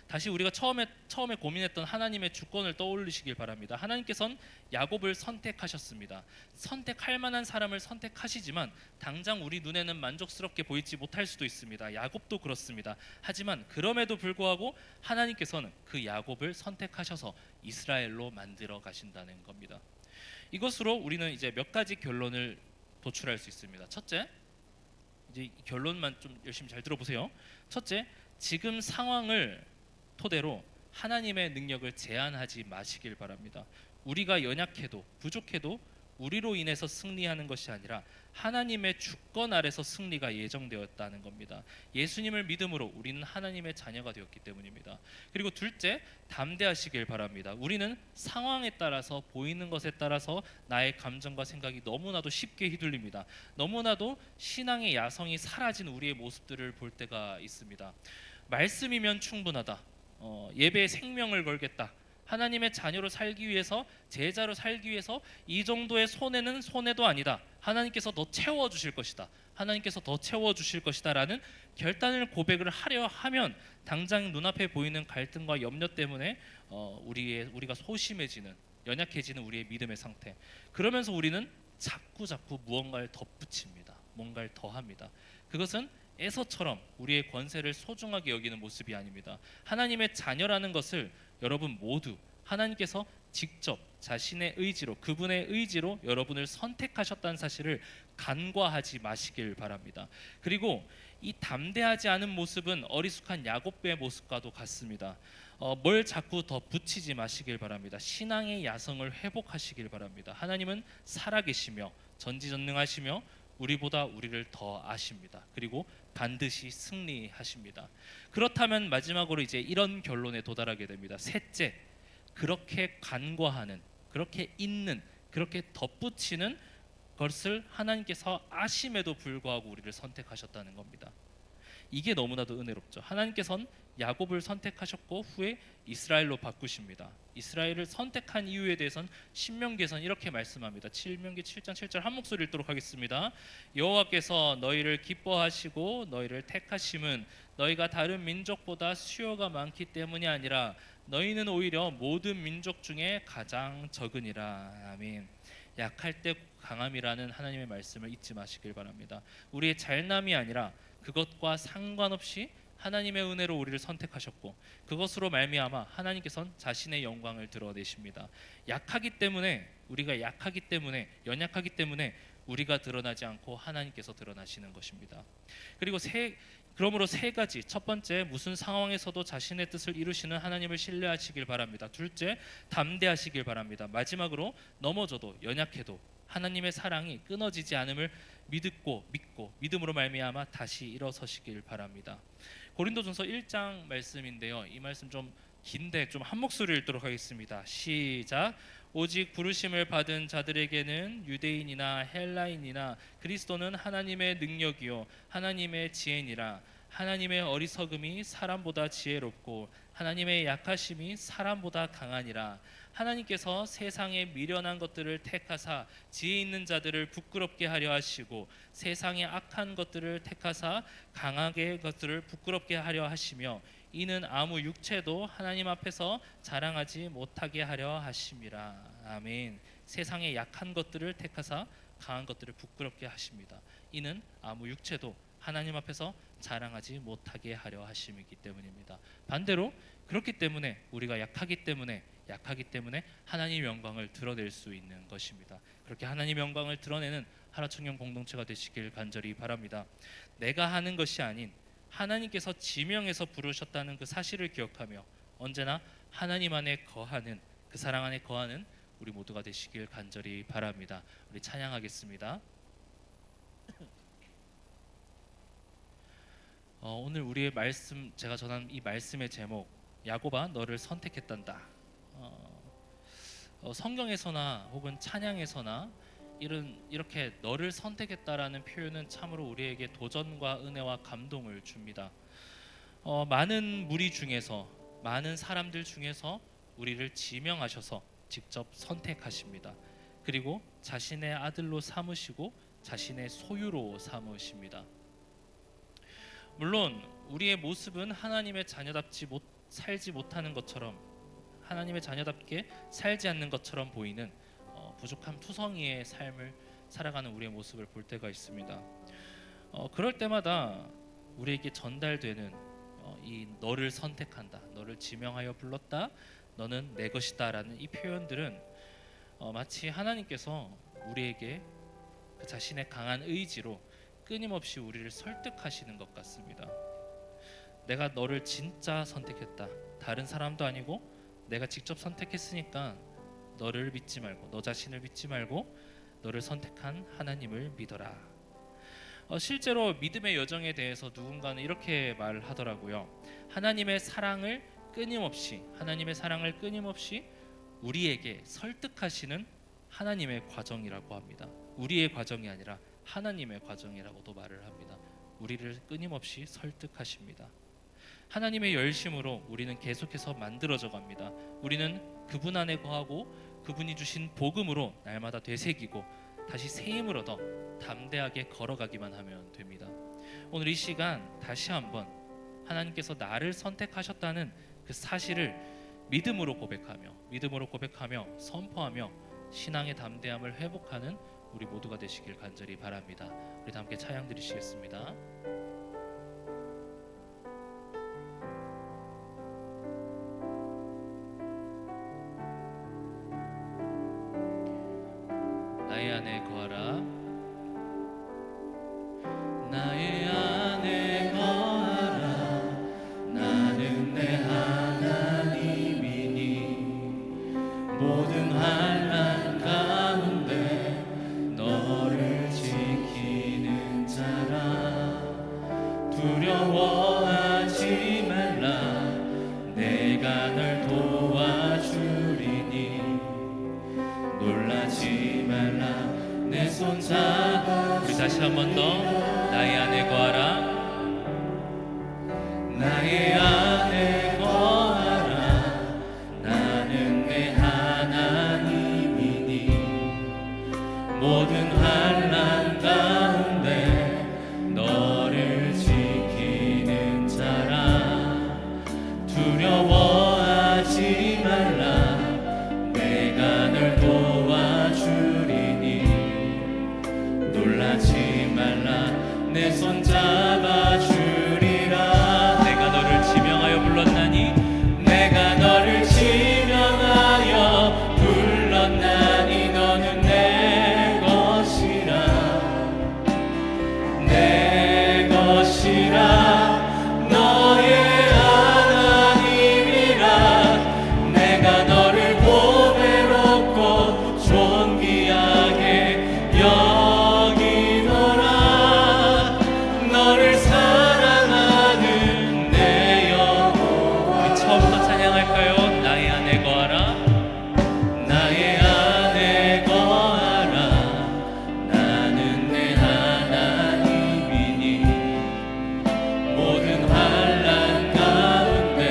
다시 우리가 처음에 고민했던 하나님의 주권을 떠올리시길 바랍니다. 하나님께서는 야곱을 선택하셨습니다. 선택할 만한 사람을 선택하시지만 당장 우리 눈에는 만족스럽게 보이지 못할 수도 있습니다. 야곱도 그렇습니다. 하지만 그럼에도 불구하고 하나님께서는 그 야곱을 선택하셔서 이스라엘로 만들어 가신다는 겁니다. 이것으로 우리는 이제 몇 가지 결론을 도출할 수 있습니다. 첫째, 이제 이 결론만 좀 열심히 잘 들어보세요. 첫째, 지금 상황을 토대로 하나님의 능력을 제한하지 마시길 바랍니다. 우리가 연약해도 부족해도 우리로 인해서 승리하는 것이 아니라 하나님의 주권 아래서 승리가 예정되었다는 겁니다. 예수님을 믿음으로 우리는 하나님의 자녀가 되었기 때문입니다. 그리고 둘째, 담대하시길 바랍니다. 우리는 상황에 따라서 보이는 것에 따라서 나의 감정과 생각이 너무나도 쉽게 휘둘립니다. 너무나도 신앙의 야성이 사라진 우리의 모습들을 볼 때가 있습니다. 말씀이면 충분하다. 예배에 생명을 걸겠다. 하나님의 자녀로 살기 위해서, 제자로 살기 위해서 이 정도의 손해는 손해도 아니다. 하나님께서 더 채워주실 것이다. 하나님께서 더 채워주실 것이다 라는 결단을 고백을 하려 하면 당장 눈앞에 보이는 갈등과 염려 때문에 우리가 소심해지는, 연약해지는 우리의 믿음의 상태. 그러면서 우리는 자꾸 무언가를 덧붙입니다. 뭔가를 더합니다. 그것은 에서처럼 우리의 권세를 소중하게 여기는 모습이 아닙니다. 하나님의 자녀라는 것을 여러분 모두 하나님께서 직접 자신의 의지로, 그분의 의지로 여러분을 선택하셨다는 사실을 간과하지 마시길 바랍니다. 그리고 이 담대하지 않은 모습은 어리숙한 야곱의 모습과도 같습니다. 뭘 자꾸 더 붙이지 마시길 바랍니다. 신앙의 야성을 회복하시길 바랍니다. 하나님은 살아계시며 전지전능하시며 우리보다 우리를 더 아십니다. 그리고 반드시 승리하십니다. 그렇다면 마지막으로 이제 이런 결론에 도달하게 됩니다. 셋째, 그렇게 간과하는, 그렇게 잇는, 그렇게 덧붙이는 것을 하나님께서 아심에도 불구하고 우리를 선택하셨다는 겁니다. 이게 너무나도 은혜롭죠. 하나님께서는 야곱을 선택하셨고 후에 이스라엘로 바꾸십니다. 이스라엘을 선택한 이유에 대해서는 신명기에서는 이렇게 말씀합니다. 신명기 7장 7절 한 목소리 읽도록 하겠습니다. 여호와께서 너희를 기뻐하시고 너희를 택하심은 너희가 다른 민족보다 수요가 많기 때문이 아니라 너희는 오히려 모든 민족 중에 가장 적으니라. 아멘. 약할 때 강함이라는 하나님의 말씀을 잊지 마시길 바랍니다. 우리의 잘남이 아니라 그것과 상관없이 하나님의 은혜로 우리를 선택하셨고 그것으로 말미암아 하나님께서는 자신의 영광을 드러내십니다. 우리가 약하기 때문에 연약하기 때문에 우리가 드러나지 않고 하나님께서 드러나시는 것입니다. 그러므로 세 가지. 첫 번째, 무슨 상황에서도 자신의 뜻을 이루시는 하나님을 신뢰하시길 바랍니다. 둘째, 담대하시길 바랍니다. 마지막으로 넘어져도 연약해도 하나님의 사랑이 끊어지지 않음을 믿고 믿음으로 말미암아 다시 일어서시길 바랍니다. 고린도전서 1장 말씀인데요. 이 말씀 좀 긴데 좀 한 목소리 읽도록 하겠습니다. 시작. 오직 부르심을 받은 자들에게는 유대인이나 헬라인이나 그리스도는 하나님의 능력이요 하나님의 지혜니라. 하나님의 어리석음이 사람보다 지혜롭고 하나님의 약하심이 사람보다 강하니라. 하나님께서 세상의 미련한 것들을 택하사 지혜 있는 자들을 부끄럽게 하려 하시고 세상의 악한 것들을 택하사 강하게 것들을 부끄럽게 하려 하시며 이는 아무 육체도 하나님 앞에서 자랑하지 못하게 하려 하심이라. 아멘. 세상의 약한 것들을 택하사 강한 것들을 부끄럽게 하십니다. 이는 아무 육체도 하나님 앞에서 자랑하지 못하게 하려 하심이기 때문입니다. 반대로 그렇기 때문에 우리가 약하기 때문에 하나님의 영광을 드러낼 수 있는 것입니다. 그렇게 하나님의 영광을 드러내는 하나청년 공동체가 되시길 간절히 바랍니다. 내가 하는 것이 아닌 하나님께서 지명해서 부르셨다는 그 사실을 기억하며 언제나 하나님 안에 거하는, 그 사랑 안에 거하는 우리 모두가 되시길 간절히 바랍니다. 우리 찬양하겠습니다. 오늘 우리의 말씀, 제가 전한 이 말씀의 제목, 야곱아 너를 선택했단다. 성경에서나 혹은 찬양에서나 이렇게 너를 선택했다라는 표현은 참으로 우리에게 도전과 은혜와 감동을 줍니다. 많은 무리 중에서, 많은 사람들 중에서 우리를 지명하셔서 직접 선택하십니다. 그리고 자신의 아들로 삼으시고 자신의 소유로 삼으십니다. 물론 우리의 모습은 하나님의 자녀답지 살지 못하는 것처럼, 하나님의 자녀답게 살지 않는 것처럼 보이는 부족한 투성이의 삶을 살아가는 우리의 모습을 볼 때가 있습니다. 그럴 때마다 우리에게 전달되는 이 너를 선택한다, 너를 지명하여 불렀다, 너는 내 것이다 라는 이 표현들은 마치 하나님께서 우리에게 그 자신의 강한 의지로 끊임없이 우리를 설득하시는 것 같습니다. 내가 너를 진짜 선택했다, 다른 사람도 아니고 내가 직접 선택했으니까 너를 믿지 말고, 너 자신을 믿지 말고 너를 선택한 하나님을 믿어라. 실제로 믿음의 여정에 대해서 누군가는 이렇게 말하더라고요. 하나님의 사랑을 끊임없이 우리에게 설득하시는 하나님의 과정이라고 합니다. 우리의 과정이 아니라 하나님의 과정이라고도 말을 합니다. 우리를 끊임없이 설득하십니다. 하나님의 열심으로 우리는 계속해서 만들어져 갑니다. 우리는 그분 안에 거하고 그분이 주신 복음으로 날마다 되새기고 다시 새 힘을 얻어 담대하게 걸어가기만 하면 됩니다. 오늘 이 시간 다시 한번 하나님께서 나를 선택하셨다는 그 사실을 믿음으로 고백하며 선포하며 신앙의 담대함을 회복하는 우리 모두가 되시길 간절히 바랍니다. 우리 다 함께 찬양 드리시겠습니다. 나의 안에 거하라. 나의 안에 거하라. 나는 내 하나님이니 모든 환난 가운데 너를 지키는 자라. 두려워하지 말라. 내가 널 도와주리니 놀라지 말라. 내 손 잡아. 우리 다시 한 번 더. 나의 안에 거하라. 나의 안에 거하라. 나는 내 하나님이니 모든 환난 가운데 너를 지키는 자라. 두려워하지 말라. 내가 널 도와주리니 놀라지 말라. 내 손 잡아주리라. 내가 너를 지명하여 불렀나니 내가 너를 지명하여 불렀나니 너는 내 것이라. 내 것이라. 너의 하나님이라. 내가 너를 보배롭고 존귀하게 여기노라. 너를 사랑하는 내 영혼. 우리 처음부터 찬양할까요? 나의 안에 거하라. 나의 안에 거하라. 나는 내 하나님이니 모든 환난 가운데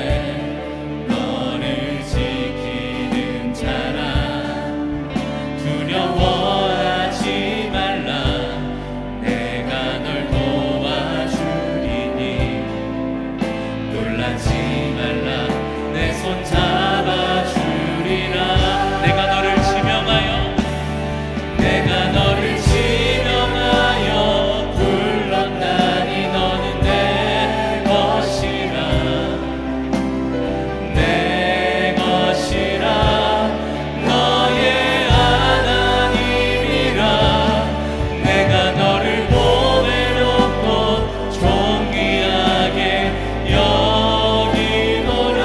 너를 지키는 자라. 두려워하지 말라. 내가 널 도와주리니 놀라지 말라. 내 손 잡아주리라. 내가 너를 지명하여 불렀나니 너는 내 것이라. 내 것이라. 너의 하나님이라. 내가 너를 보배롭고 존귀하게 여기노라.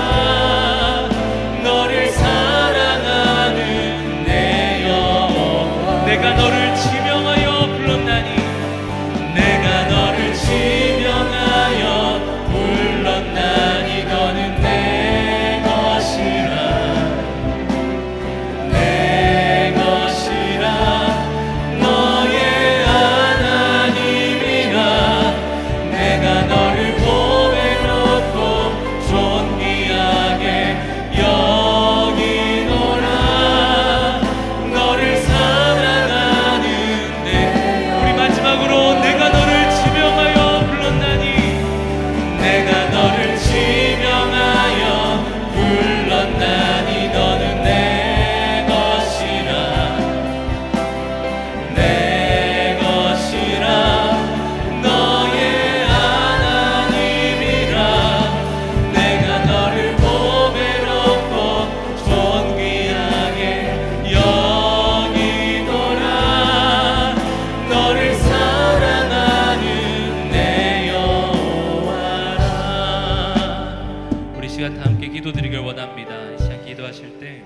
시간 다 함께 기도드리길 원합니다. 이 시간 기도하실 때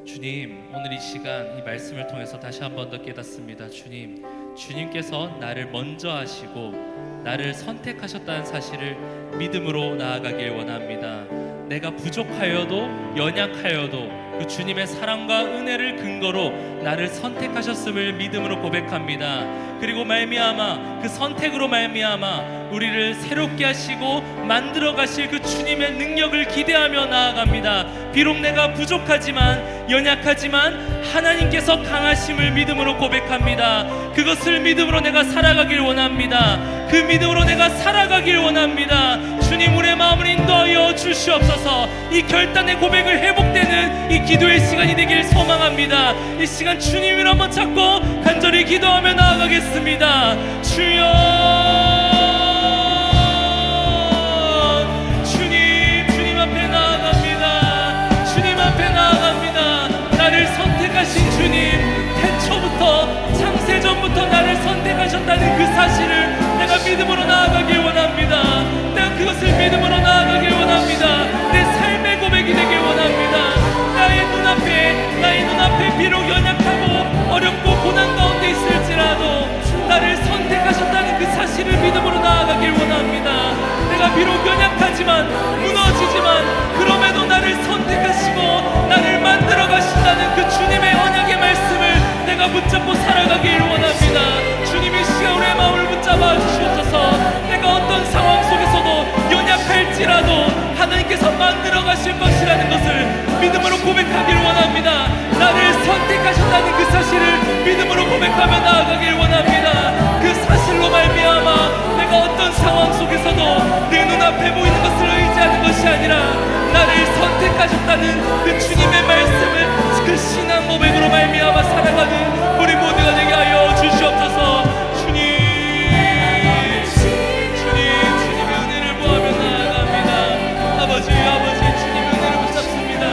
주님, 오늘 이 시간 이 말씀을 통해서 다시 한 번 더 깨닫습니다. 주님께서 나를 먼저 하시고 나를 선택하셨다는 사실을 믿음으로 나아가길 원합니다. 내가 부족하여도 연약하여도 그 주님의 사랑과 은혜를 근거로 나를 선택하셨음을 믿음으로 고백합니다. 그리고 말미암아 그 선택으로 말미암아 우리를 새롭게 하시고 만들어 가실 그 주님의 능력을 기대하며 나아갑니다. 비록 내가 부족하지만 연약하지만 하나님께서 강하심을 믿음으로 고백합니다. 그것을 믿음으로 내가 살아가길 원합니다. 그 믿음으로 내가 살아가길 원합니다. 주님, 우리의 마음을 인도하여 주시옵소서. 이 결단의 고백을 회복되는 이 기도의 시간이 되길 소망합니다. 이 시간 주님을 한번 찾고 간절히 기도하며 나아가겠습니다. 주님 앞에 나아갑니다. 주님 앞에 나아갑니다. 나를 선택하신 주님, 태초부터 창세전부터 나를 선택하셨다는 그 사실을 내가 믿음으로 나아가길 원합니다. 내가 그것을 믿음으로 나아가길 원합니다. 내 삶의 고백이 되길 원합니다. 나의 눈앞에 비록 연약하고 어렵고 고난 가운데 있을지라도 나를 선택하셨다는 그 사실을 믿음으로 나아가길 원합니다. 내가 비록 연약하지만 무너지지만 그럼에도 나를 선택하시고 나를 만들어 가신다는 그 주님의 언약의 말씀을 내가 붙잡고 살아가길 원합니다. 주님이 시간 우리의 마음을 붙잡아 주시옵소서. 내가 어떤 상황 속에서도 연약할지라도 하나님께서 만들어 가실 것이라는 것을 믿음으로 고백하길 원합니다. 나를 선택하셨다는 그 사실을 믿음으로 고백하며 나아가길 원합니다. 그 사실로 말미암아 내가 어떤 상황 속에서도 내 눈앞에 보이는 것을 의지하는 것이 아니라 나를 선택하셨다는 그 주님의 말씀을 그 신앙 고백으로 말미암아 살아가는 우리 모두가 되게 하여 주시옵소서. 주님의 은혜를 구하며 나아갑니다. 아버지 주님의 은혜를 붙잡습니다.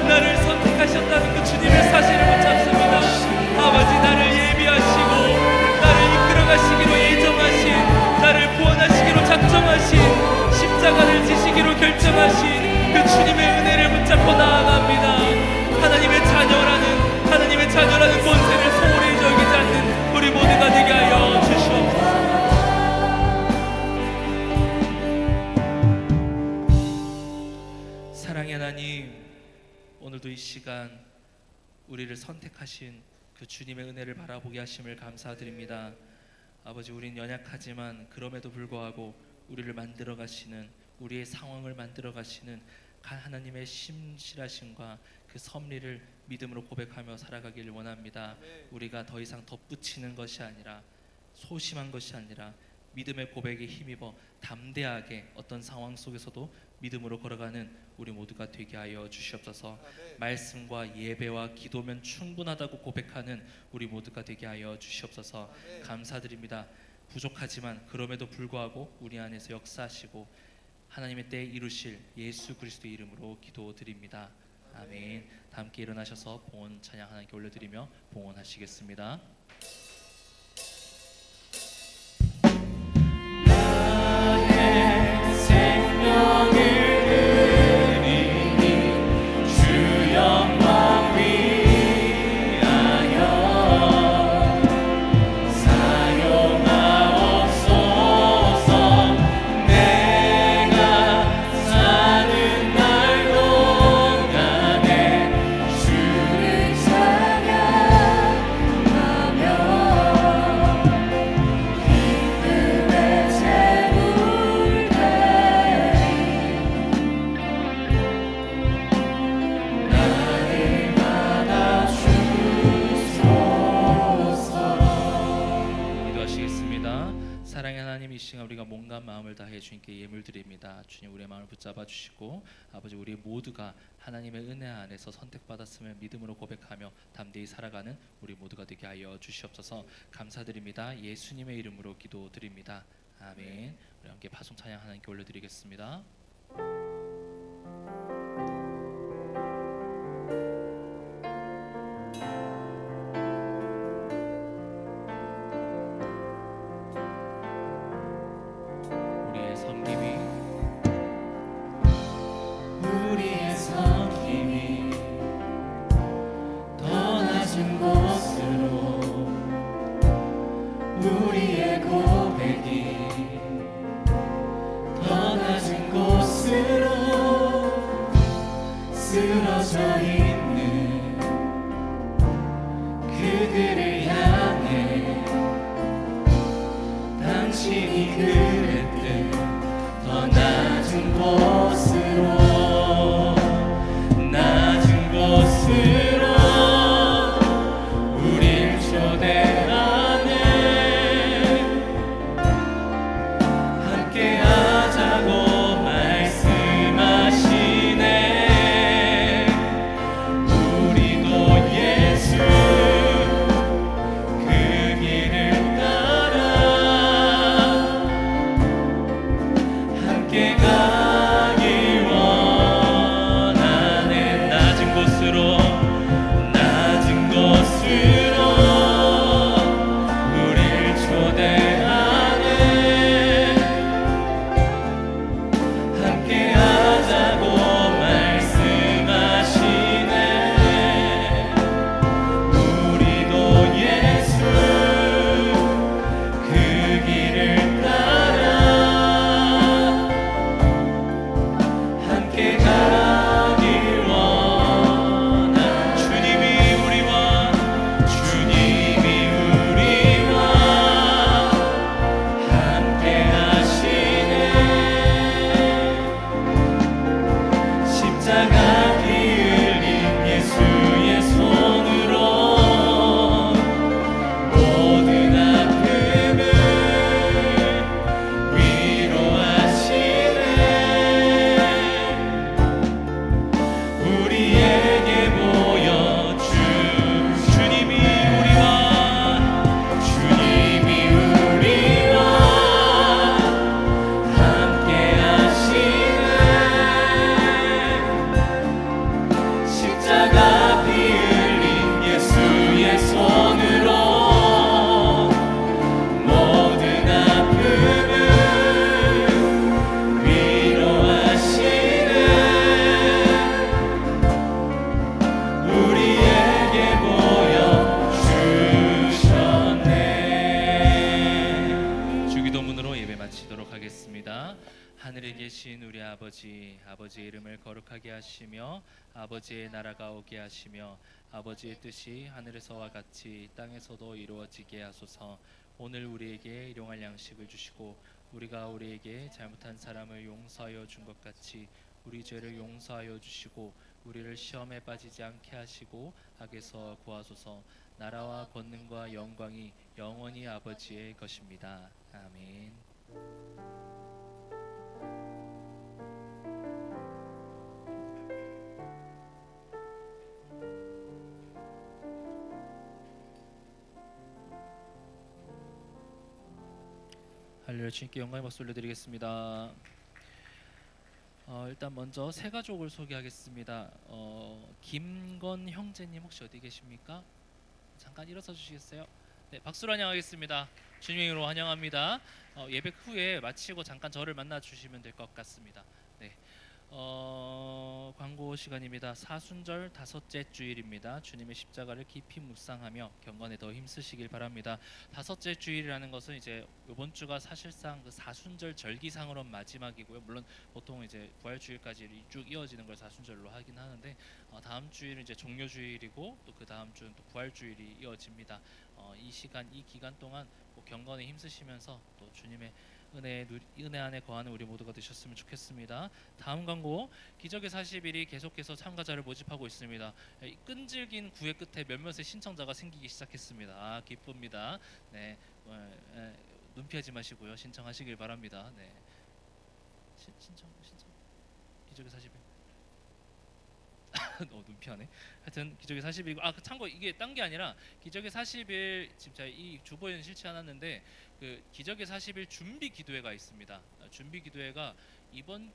나를 선택하셨다는 그 주님의 사실을 붙잡습니다. 아버지, 나를 예비하시고 나를 이끌어 가시기로 예정하신, 나를 구원하시기로 작정하신, 십자가를 지시기로 결정하신 그 주님의 은혜를 붙잡고 나아갑니다. 하나님의 자녀라는 권세를 소홀히 여기지 않는 우리 모두가 되게 하여 주시옵소서. 사랑의 하나님, 오늘도 이 시간 우리를 선택하신 그 주님의 은혜를 바라보게 하심을 감사드립니다. 아버지, 우린 연약하지만 그럼에도 불구하고 우리를 만들어 가시는, 우리의 상황을 만들어 가시는 하나님의 신실하심과 그 섭리를 믿음으로 고백하며 살아가기를 원합니다. 우리가 더 이상 덧붙이는 것이 아니라, 소심한 것이 아니라 믿음의 고백에 힘입어 담대하게 어떤 상황 속에서도 믿음으로 걸어가는 우리 모두가 되게 하여 주시옵소서. 말씀과 예배와 기도면 충분하다고 고백하는 우리 모두가 되게 하여 주시옵소서. 감사드립니다. 부족하지만 그럼에도 불구하고 우리 안에서 역사하시고 하나님의 때에 이루실 예수 그리스도의 이름으로 기도드립니다. 아멘. 다 함께 일어나셔서 봉헌 찬양 하나님께 올려드리며 봉헌하시겠습니다. 주님께 예물 드립니다. 주님, 우리의 마음을 붙잡아 주시고 아버지, 우리 모두가 하나님의 은혜 안에서 선택받았음을 믿음으로 고백하며 담대히 살아가는 우리 모두가 되게 하여 주시옵소서. 감사드립니다. 예수님의 이름으로 기도드립니다. 아멘. 우리 함께 파송 찬양 하나님께 올려드리겠습니다. 낮은 곳으로 우릴 초대하네. 함께하자고 말씀하시네. 우리도 예수 그 길을 따라 함께 가길 원하네. 낮은 곳으로 우릴 초대하네. 함께하자고 말씀하시네. 우리도 예수 그 길을 따라 함께 가길 원하. 주님이 우리와 함께 하시네. 십자가 피 흘린 예수의 손으로 모든 아픔을 위로하시네. 우리에게 보여준 주님이 우리와 함께 하시네. 십자가 피 흘린 예수의 손으로 모든 아픔을 위로하시네. 우리에게 보여주셨네. 주기도문으로 예배 마치도록 하겠습니다. 하늘에 계신 우리 아버지, 아버지의 이름을 거룩하게 하시며 아버지의 나라가 오게 하시며 아버지의 뜻이 하늘에서와 같이 땅에서도 이루어지게 하소서. 오늘 우리에게 일용할 양식을 주시고 우리가 우리에게 잘못한 사람을 용서하여 준 것 같이 우리 죄를 용서하여 주시고 우리를 시험에 빠지지 않게 하시고 악에서 구하소서. 나라와 권능과 영광이 영원히 아버지의 것입니다. 아멘. 할렐루야. 주님께 영광의 박수 올려드리겠습니다. 일단 먼저 세 가족을 소개하겠습니다. 김건 형제님 혹시 어디 계십니까? 잠깐 일어서 주시겠어요? 네, 박수로 환영하겠습니다. 주님의 이름으로 환영합니다. 예배 후에 마치고 잠깐 저를 만나 주시면 될 것 같습니다. 네. 광고 시간입니다. 사순절 다섯째 주일입니다. 주님의 십자가를 깊이 묵상하며 경건에 더 힘쓰시길 바랍니다. 다섯째 주일이라는 것은 이제 이번 주가 사실상 그 사순절 절기상으로 마지막이고요. 물론 보통 이제 부활 주일까지 쭉 이어지는 걸 사순절로 하긴 하는데 다음 주일은 이제 종료 주일이고 또 그 다음 주는 또 부활 주일이 이어집니다. 이 시간 이 기간 동안 꼭 경건에 힘쓰시면서 또 주님의 은혜 안에 거하는 우리 모두가 되셨으면 좋겠습니다. 다음 광고, 기적의 40일이 계속해서 참가자를 모집하고 있습니다. 이 끈질긴 구애 끝에 몇몇의 신청자가 생기기 시작했습니다. 기쁩니다. 네, 눈 피하지 마시고요. 신청하시길 바랍니다. 네, 신청 기적의 40일. 눈 피하네. 하여튼 기적의 40일이고 참고 이게 딴 게 아니라 기적의 40일 지금 제가 이 주보에는 실지 않았는데 그 기적의 40일 준비 기도회가 있습니다. 준비 기도회가 이번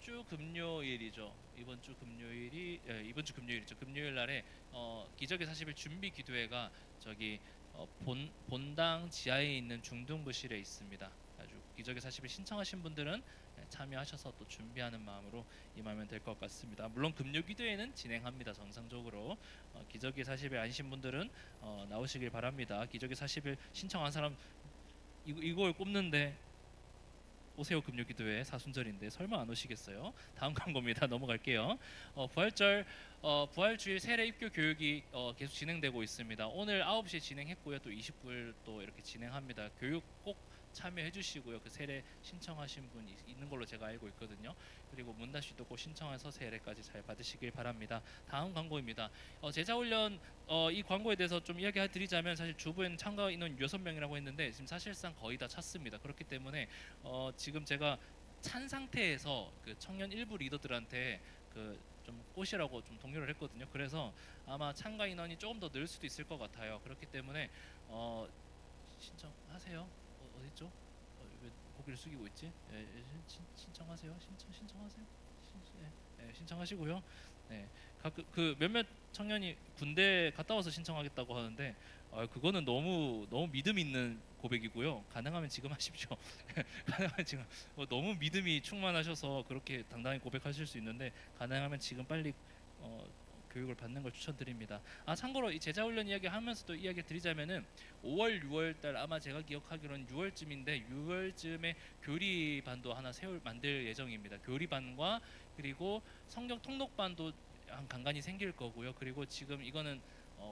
주 금요일이죠. 이번 주 금요일이죠. 금요일 날에 기적의 40일 준비 기도회가 저기 본당 지하에 있는 중등부실에 있습니다. 아주 기적의 40일 신청하신 분들은 참여하셔서 또 준비하는 마음으로 임하면 될 것 같습니다. 물론 금요 기도회는 진행합니다. 정상적으로. 기적의 40일 아니신 분들은 나오시길 바랍니다. 기적의 40일 신청한 사람 이걸 꼽는데 오세요. 금요 기도회 사순절인데 설마 안 오시겠어요? 다음 광고입니다. 넘어갈게요. 부활 주일 세례 입교 교육이 계속 진행되고 있습니다. 오늘 9시에 진행했고요. 또 20분 또 이렇게 진행합니다. 교육 꼭 참여해 주시고요. 그 세례 신청하신 분 있는 걸로 제가 알고 있거든요. 그리고 문다씨도 꼭 신청해서 세례까지 잘 받으시길 바랍니다. 다음 광고입니다. 제자훈련 이 광고에 대해서 좀 이야기 드리자면 사실 주부에는 참가 인원 6명이라고 했는데 지금 사실상 거의 다 찼습니다. 그렇기 때문에 지금 제가 찬 상태에서 그 청년 일부 리더들한테 그 좀 꼬시라고 좀 독려를 했거든요. 그래서 아마 참가 인원이 조금 더 늘 수도 있을 것 같아요. 그렇기 때문에 신청하세요. 어디 있죠? 왜 고개를 숙이고 있지? 신청하세요. 신청하세요. 신청하시고요. 네, 그 몇몇 청년이 군대 갔다 와서 신청하겠다고 하는데 그거는 너무 믿음 있는 고백이고요. 가능하면 지금 하십시오. 가능하면 지금 너무 믿음이 충만하셔서 그렇게 당당히 고백하실 수 있는데 가능하면 지금 빨리 교육을 받는 걸 추천드립니다. 참고로 이 제자훈련 이야기 하면서도 이야기 드리자면은 5월 6월 달 아마 제가 기억하기로는 6월쯤인데 6월쯤에 교리반도 하나 만들 예정입니다. 교리반과 그리고 성경 통독반도 간간히 생길 거고요. 그리고 지금 이거는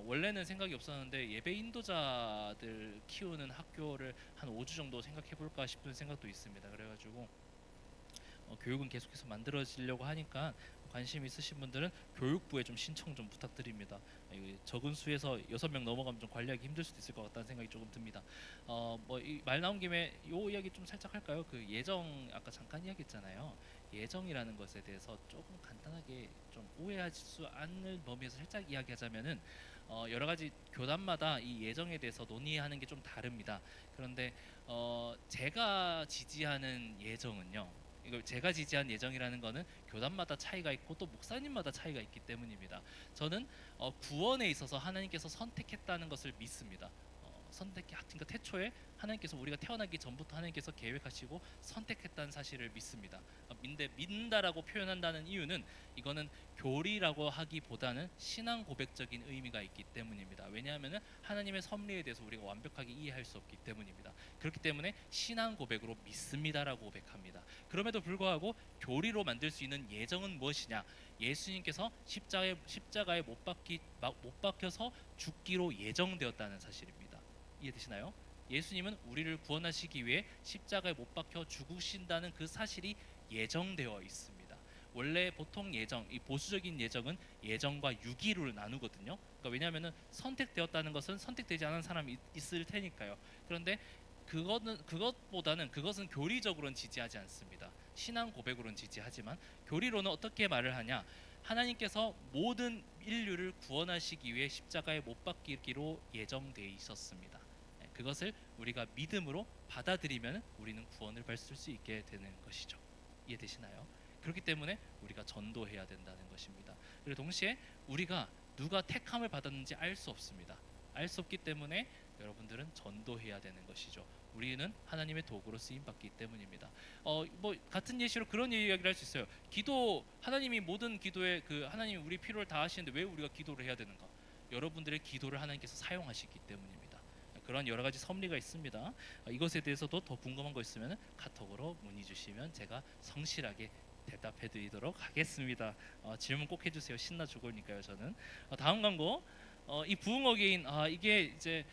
원래는 생각이 없었는데 예배 인도자들 키우는 학교를 한 5주 정도 생각해 볼까 싶은 생각도 있습니다. 그래가지고 교육은 계속해서 만들어지려고 하니까 관심 있으신 분들은 교육부에 좀 신청 좀 부탁드립니다. 적은 수에서 6명 넘어가면 좀 관리하기 힘들 수도 있을 것 같다는 생각이 조금 듭니다. 말 나온 김에 요 이야기 좀 살짝 할까요? 그 예정 아까 잠깐 이야기했잖아요. 예정이라는 것에 대해서 조금 간단하게 좀 오해하지 수 않는 범위에서 살짝 이야기하자면은 여러 가지 교단마다 이 예정에 대해서 논의하는 게 좀 다릅니다. 그런데 제가 지지하는 예정은요. 이걸 제가 지지한 예정이라는 거는 교단마다 차이가 있고 또 목사님마다 차이가 있기 때문입니다. 저는 구원에 있어서 하나님께서 선택했다는 것을 믿습니다. 그러니까 태초에 하나님께서 우리가 태어나기 전부터 하나님께서 계획하시고 선택했다는 사실을 믿습니다. 근데 믿는다라고 표현한다는 이유는 이거는 교리라고 하기보다는 신앙 고백적인 의미가 있기 때문입니다. 왜냐하면 하나님의 섭리에 대해서 우리가 완벽하게 이해할 수 없기 때문입니다. 그렇기 때문에 신앙 고백으로 믿습니다라고 고백합니다. 그럼에도 불구하고 교리로 만들 수 있는 예정은 무엇이냐? 예수님께서 십자가에 못 박혀서 죽기로 예정되었다는 사실입니다. 이해되시나요? 예수님은 우리를 구원하시기 위해 십자가에 못 박혀 죽으신다는 그 사실이 예정되어 있습니다. 원래 보통 예정, 이 보수적인 예정은 예정과 유기를 나누거든요. 그러니까 왜냐하면은 선택되었다는 것은 선택되지 않은 사람이 있을 테니까요. 그런데 그것은 교리적으로는 지지하지 않습니다. 신앙 고백으로는 지지하지만 교리로는 어떻게 말을 하냐? 하나님께서 모든 인류를 구원하시기 위해 십자가에 못 박히기로 예정되어 있었습니다. 그것을 우리가 믿음으로 받아들이면 우리는 구원을 받을 수 있게 되는 것이죠. 이해되시나요? 그렇기 때문에 우리가 전도해야 된다는 것입니다. 그리고 동시에 우리가 누가 택함을 받았는지 알 수 없습니다. 알 수 없기 때문에 여러분들은 전도해야 되는 것이죠. 우리는 하나님의 도구로 쓰임 받기 때문입니다. 같은 예시로 그런 이야기를 할 수 있어요. 하나님이 모든 기도에 하나님이 우리 필요를 다 하시는데 왜 우리가 기도를 해야 되는가? 여러분들의 기도를 하나님께서 사용하시기 때문입니다. 그런 여러 가지 섭리가 있습니다. 이것에 대해서도 더 궁금한 거 있으면 카톡으로 문의 주시면 제가 성실하게 대답해 드리도록 하겠습니다. 질문 꼭 해주세요. 신나 죽으니까요. 저는 다음 광고. 이 부흥 어게인 이게 이제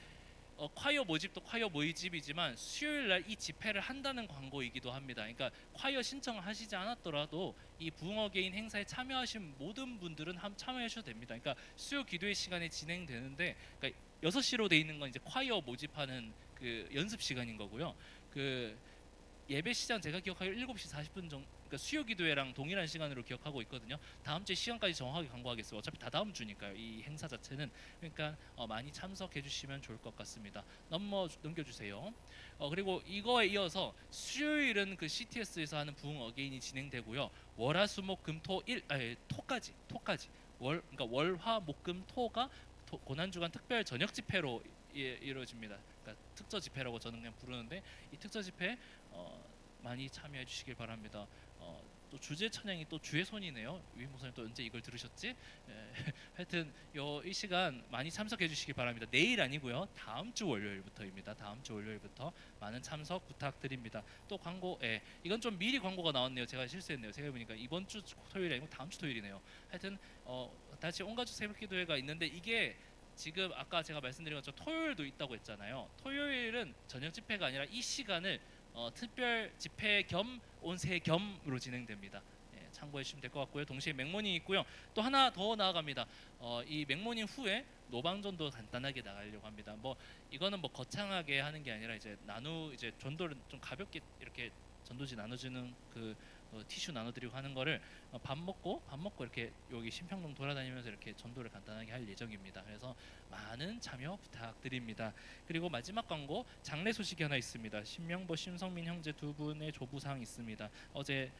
콰이어 모집도 콰이어 모집이지만 수요일 날 이 집회를 한다는 광고이기도 합니다. 그러니까 콰이어 신청을 하시지 않았더라도 이 부흥 어게인 행사에 참여하신 모든 분들은 참여해 주셔도 됩니다. 그러니까 수요 기도회 시간에 진행되는데 그러니까 6시로 돼 있는 건 이제 콰이어 모집하는 그 연습 시간인 거고요. 그 예배 시장 제가 기억하기로 7시 40분 정도, 그러니까 수요 기도회랑 동일한 시간으로 기억하고 있거든요. 다음 주에 시간까지 정확하게 광고하겠습니다. 어차피 다 다음 주니까요. 이 행사 자체는. 그러니까 많이 참석해 주시면 좋을 것 같습니다. 넘겨주세요. 그리고 이거에 이어서 수요일은 그 CTS에서 하는 부흥 어게인이 진행되고요. 토까지 그러니까 월화 목금 토가 고난주간 특별 저녁 집회로 이루어집니다. 그러니까 특저 집회라고 저는 그냥 부르는데 이 특저 집회 많이 참여해 주시길 바랍니다. 또 주제 찬양이 또 주의 손이네요. 위 목사님 또 언제 이걸 들으셨지? 하여튼 이 시간 많이 참석해 주시길 바랍니다. 내일 아니고요. 다음 주 월요일부터입니다. 다음 주 월요일부터 많은 참석 부탁드립니다. 또 광고, 이건 좀 미리 광고가 나왔네요. 제가 실수했네요. 제가 보니까 이번 주 토요일이 아니고 다음 주 토요일이네요. 하여튼 다시 온가족 새벽기도회가 있는데 이게 지금 아까 제가 말씀드린 것처럼 토요일도 있다고 했잖아요. 토요일은 저녁 집회가 아니라 이 시간을 특별 집회 겸 온세 겸으로 진행됩니다. 예, 참고해 주시면 될 것 같고요. 동시에 맹모닝이 있고요. 또 하나 더 나아갑니다. 이 맹모닝 후에 노방전도 간단하게 나가려고 합니다. 뭐 이거는 뭐 거창하게 하는 게 아니라 이제 이제 전도를 좀 가볍게 이렇게 전도지 나눠주는 그 티슈 나눠드리고 하는 거를 밥 먹고 이렇게 여기 신평동 돌아다니면서 이렇게 전도를 간단하게 할 예정입니다. 그래서 많은 참여 부탁드립니다. 그리고 마지막 광고 장례 소식이 하나 있습니다. 신명보 심성민 형제 두 분의 조부상 있습니다. 어제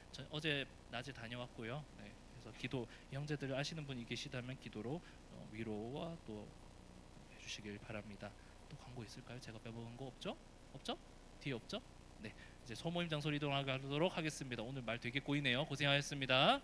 낮에 다녀왔고요. 네, 그래서 기도 이 형제들을 아시는 분이 계시다면 기도로 위로와 또 해주시길 바랍니다. 또 광고 있을까요? 제가 빼먹은 거 없죠? 없죠? 뒤에 없죠? 네. 이제 소모임 장소로 이동하도록 하겠습니다. 오늘 말 되게 꼬이네요. 고생하셨습니다.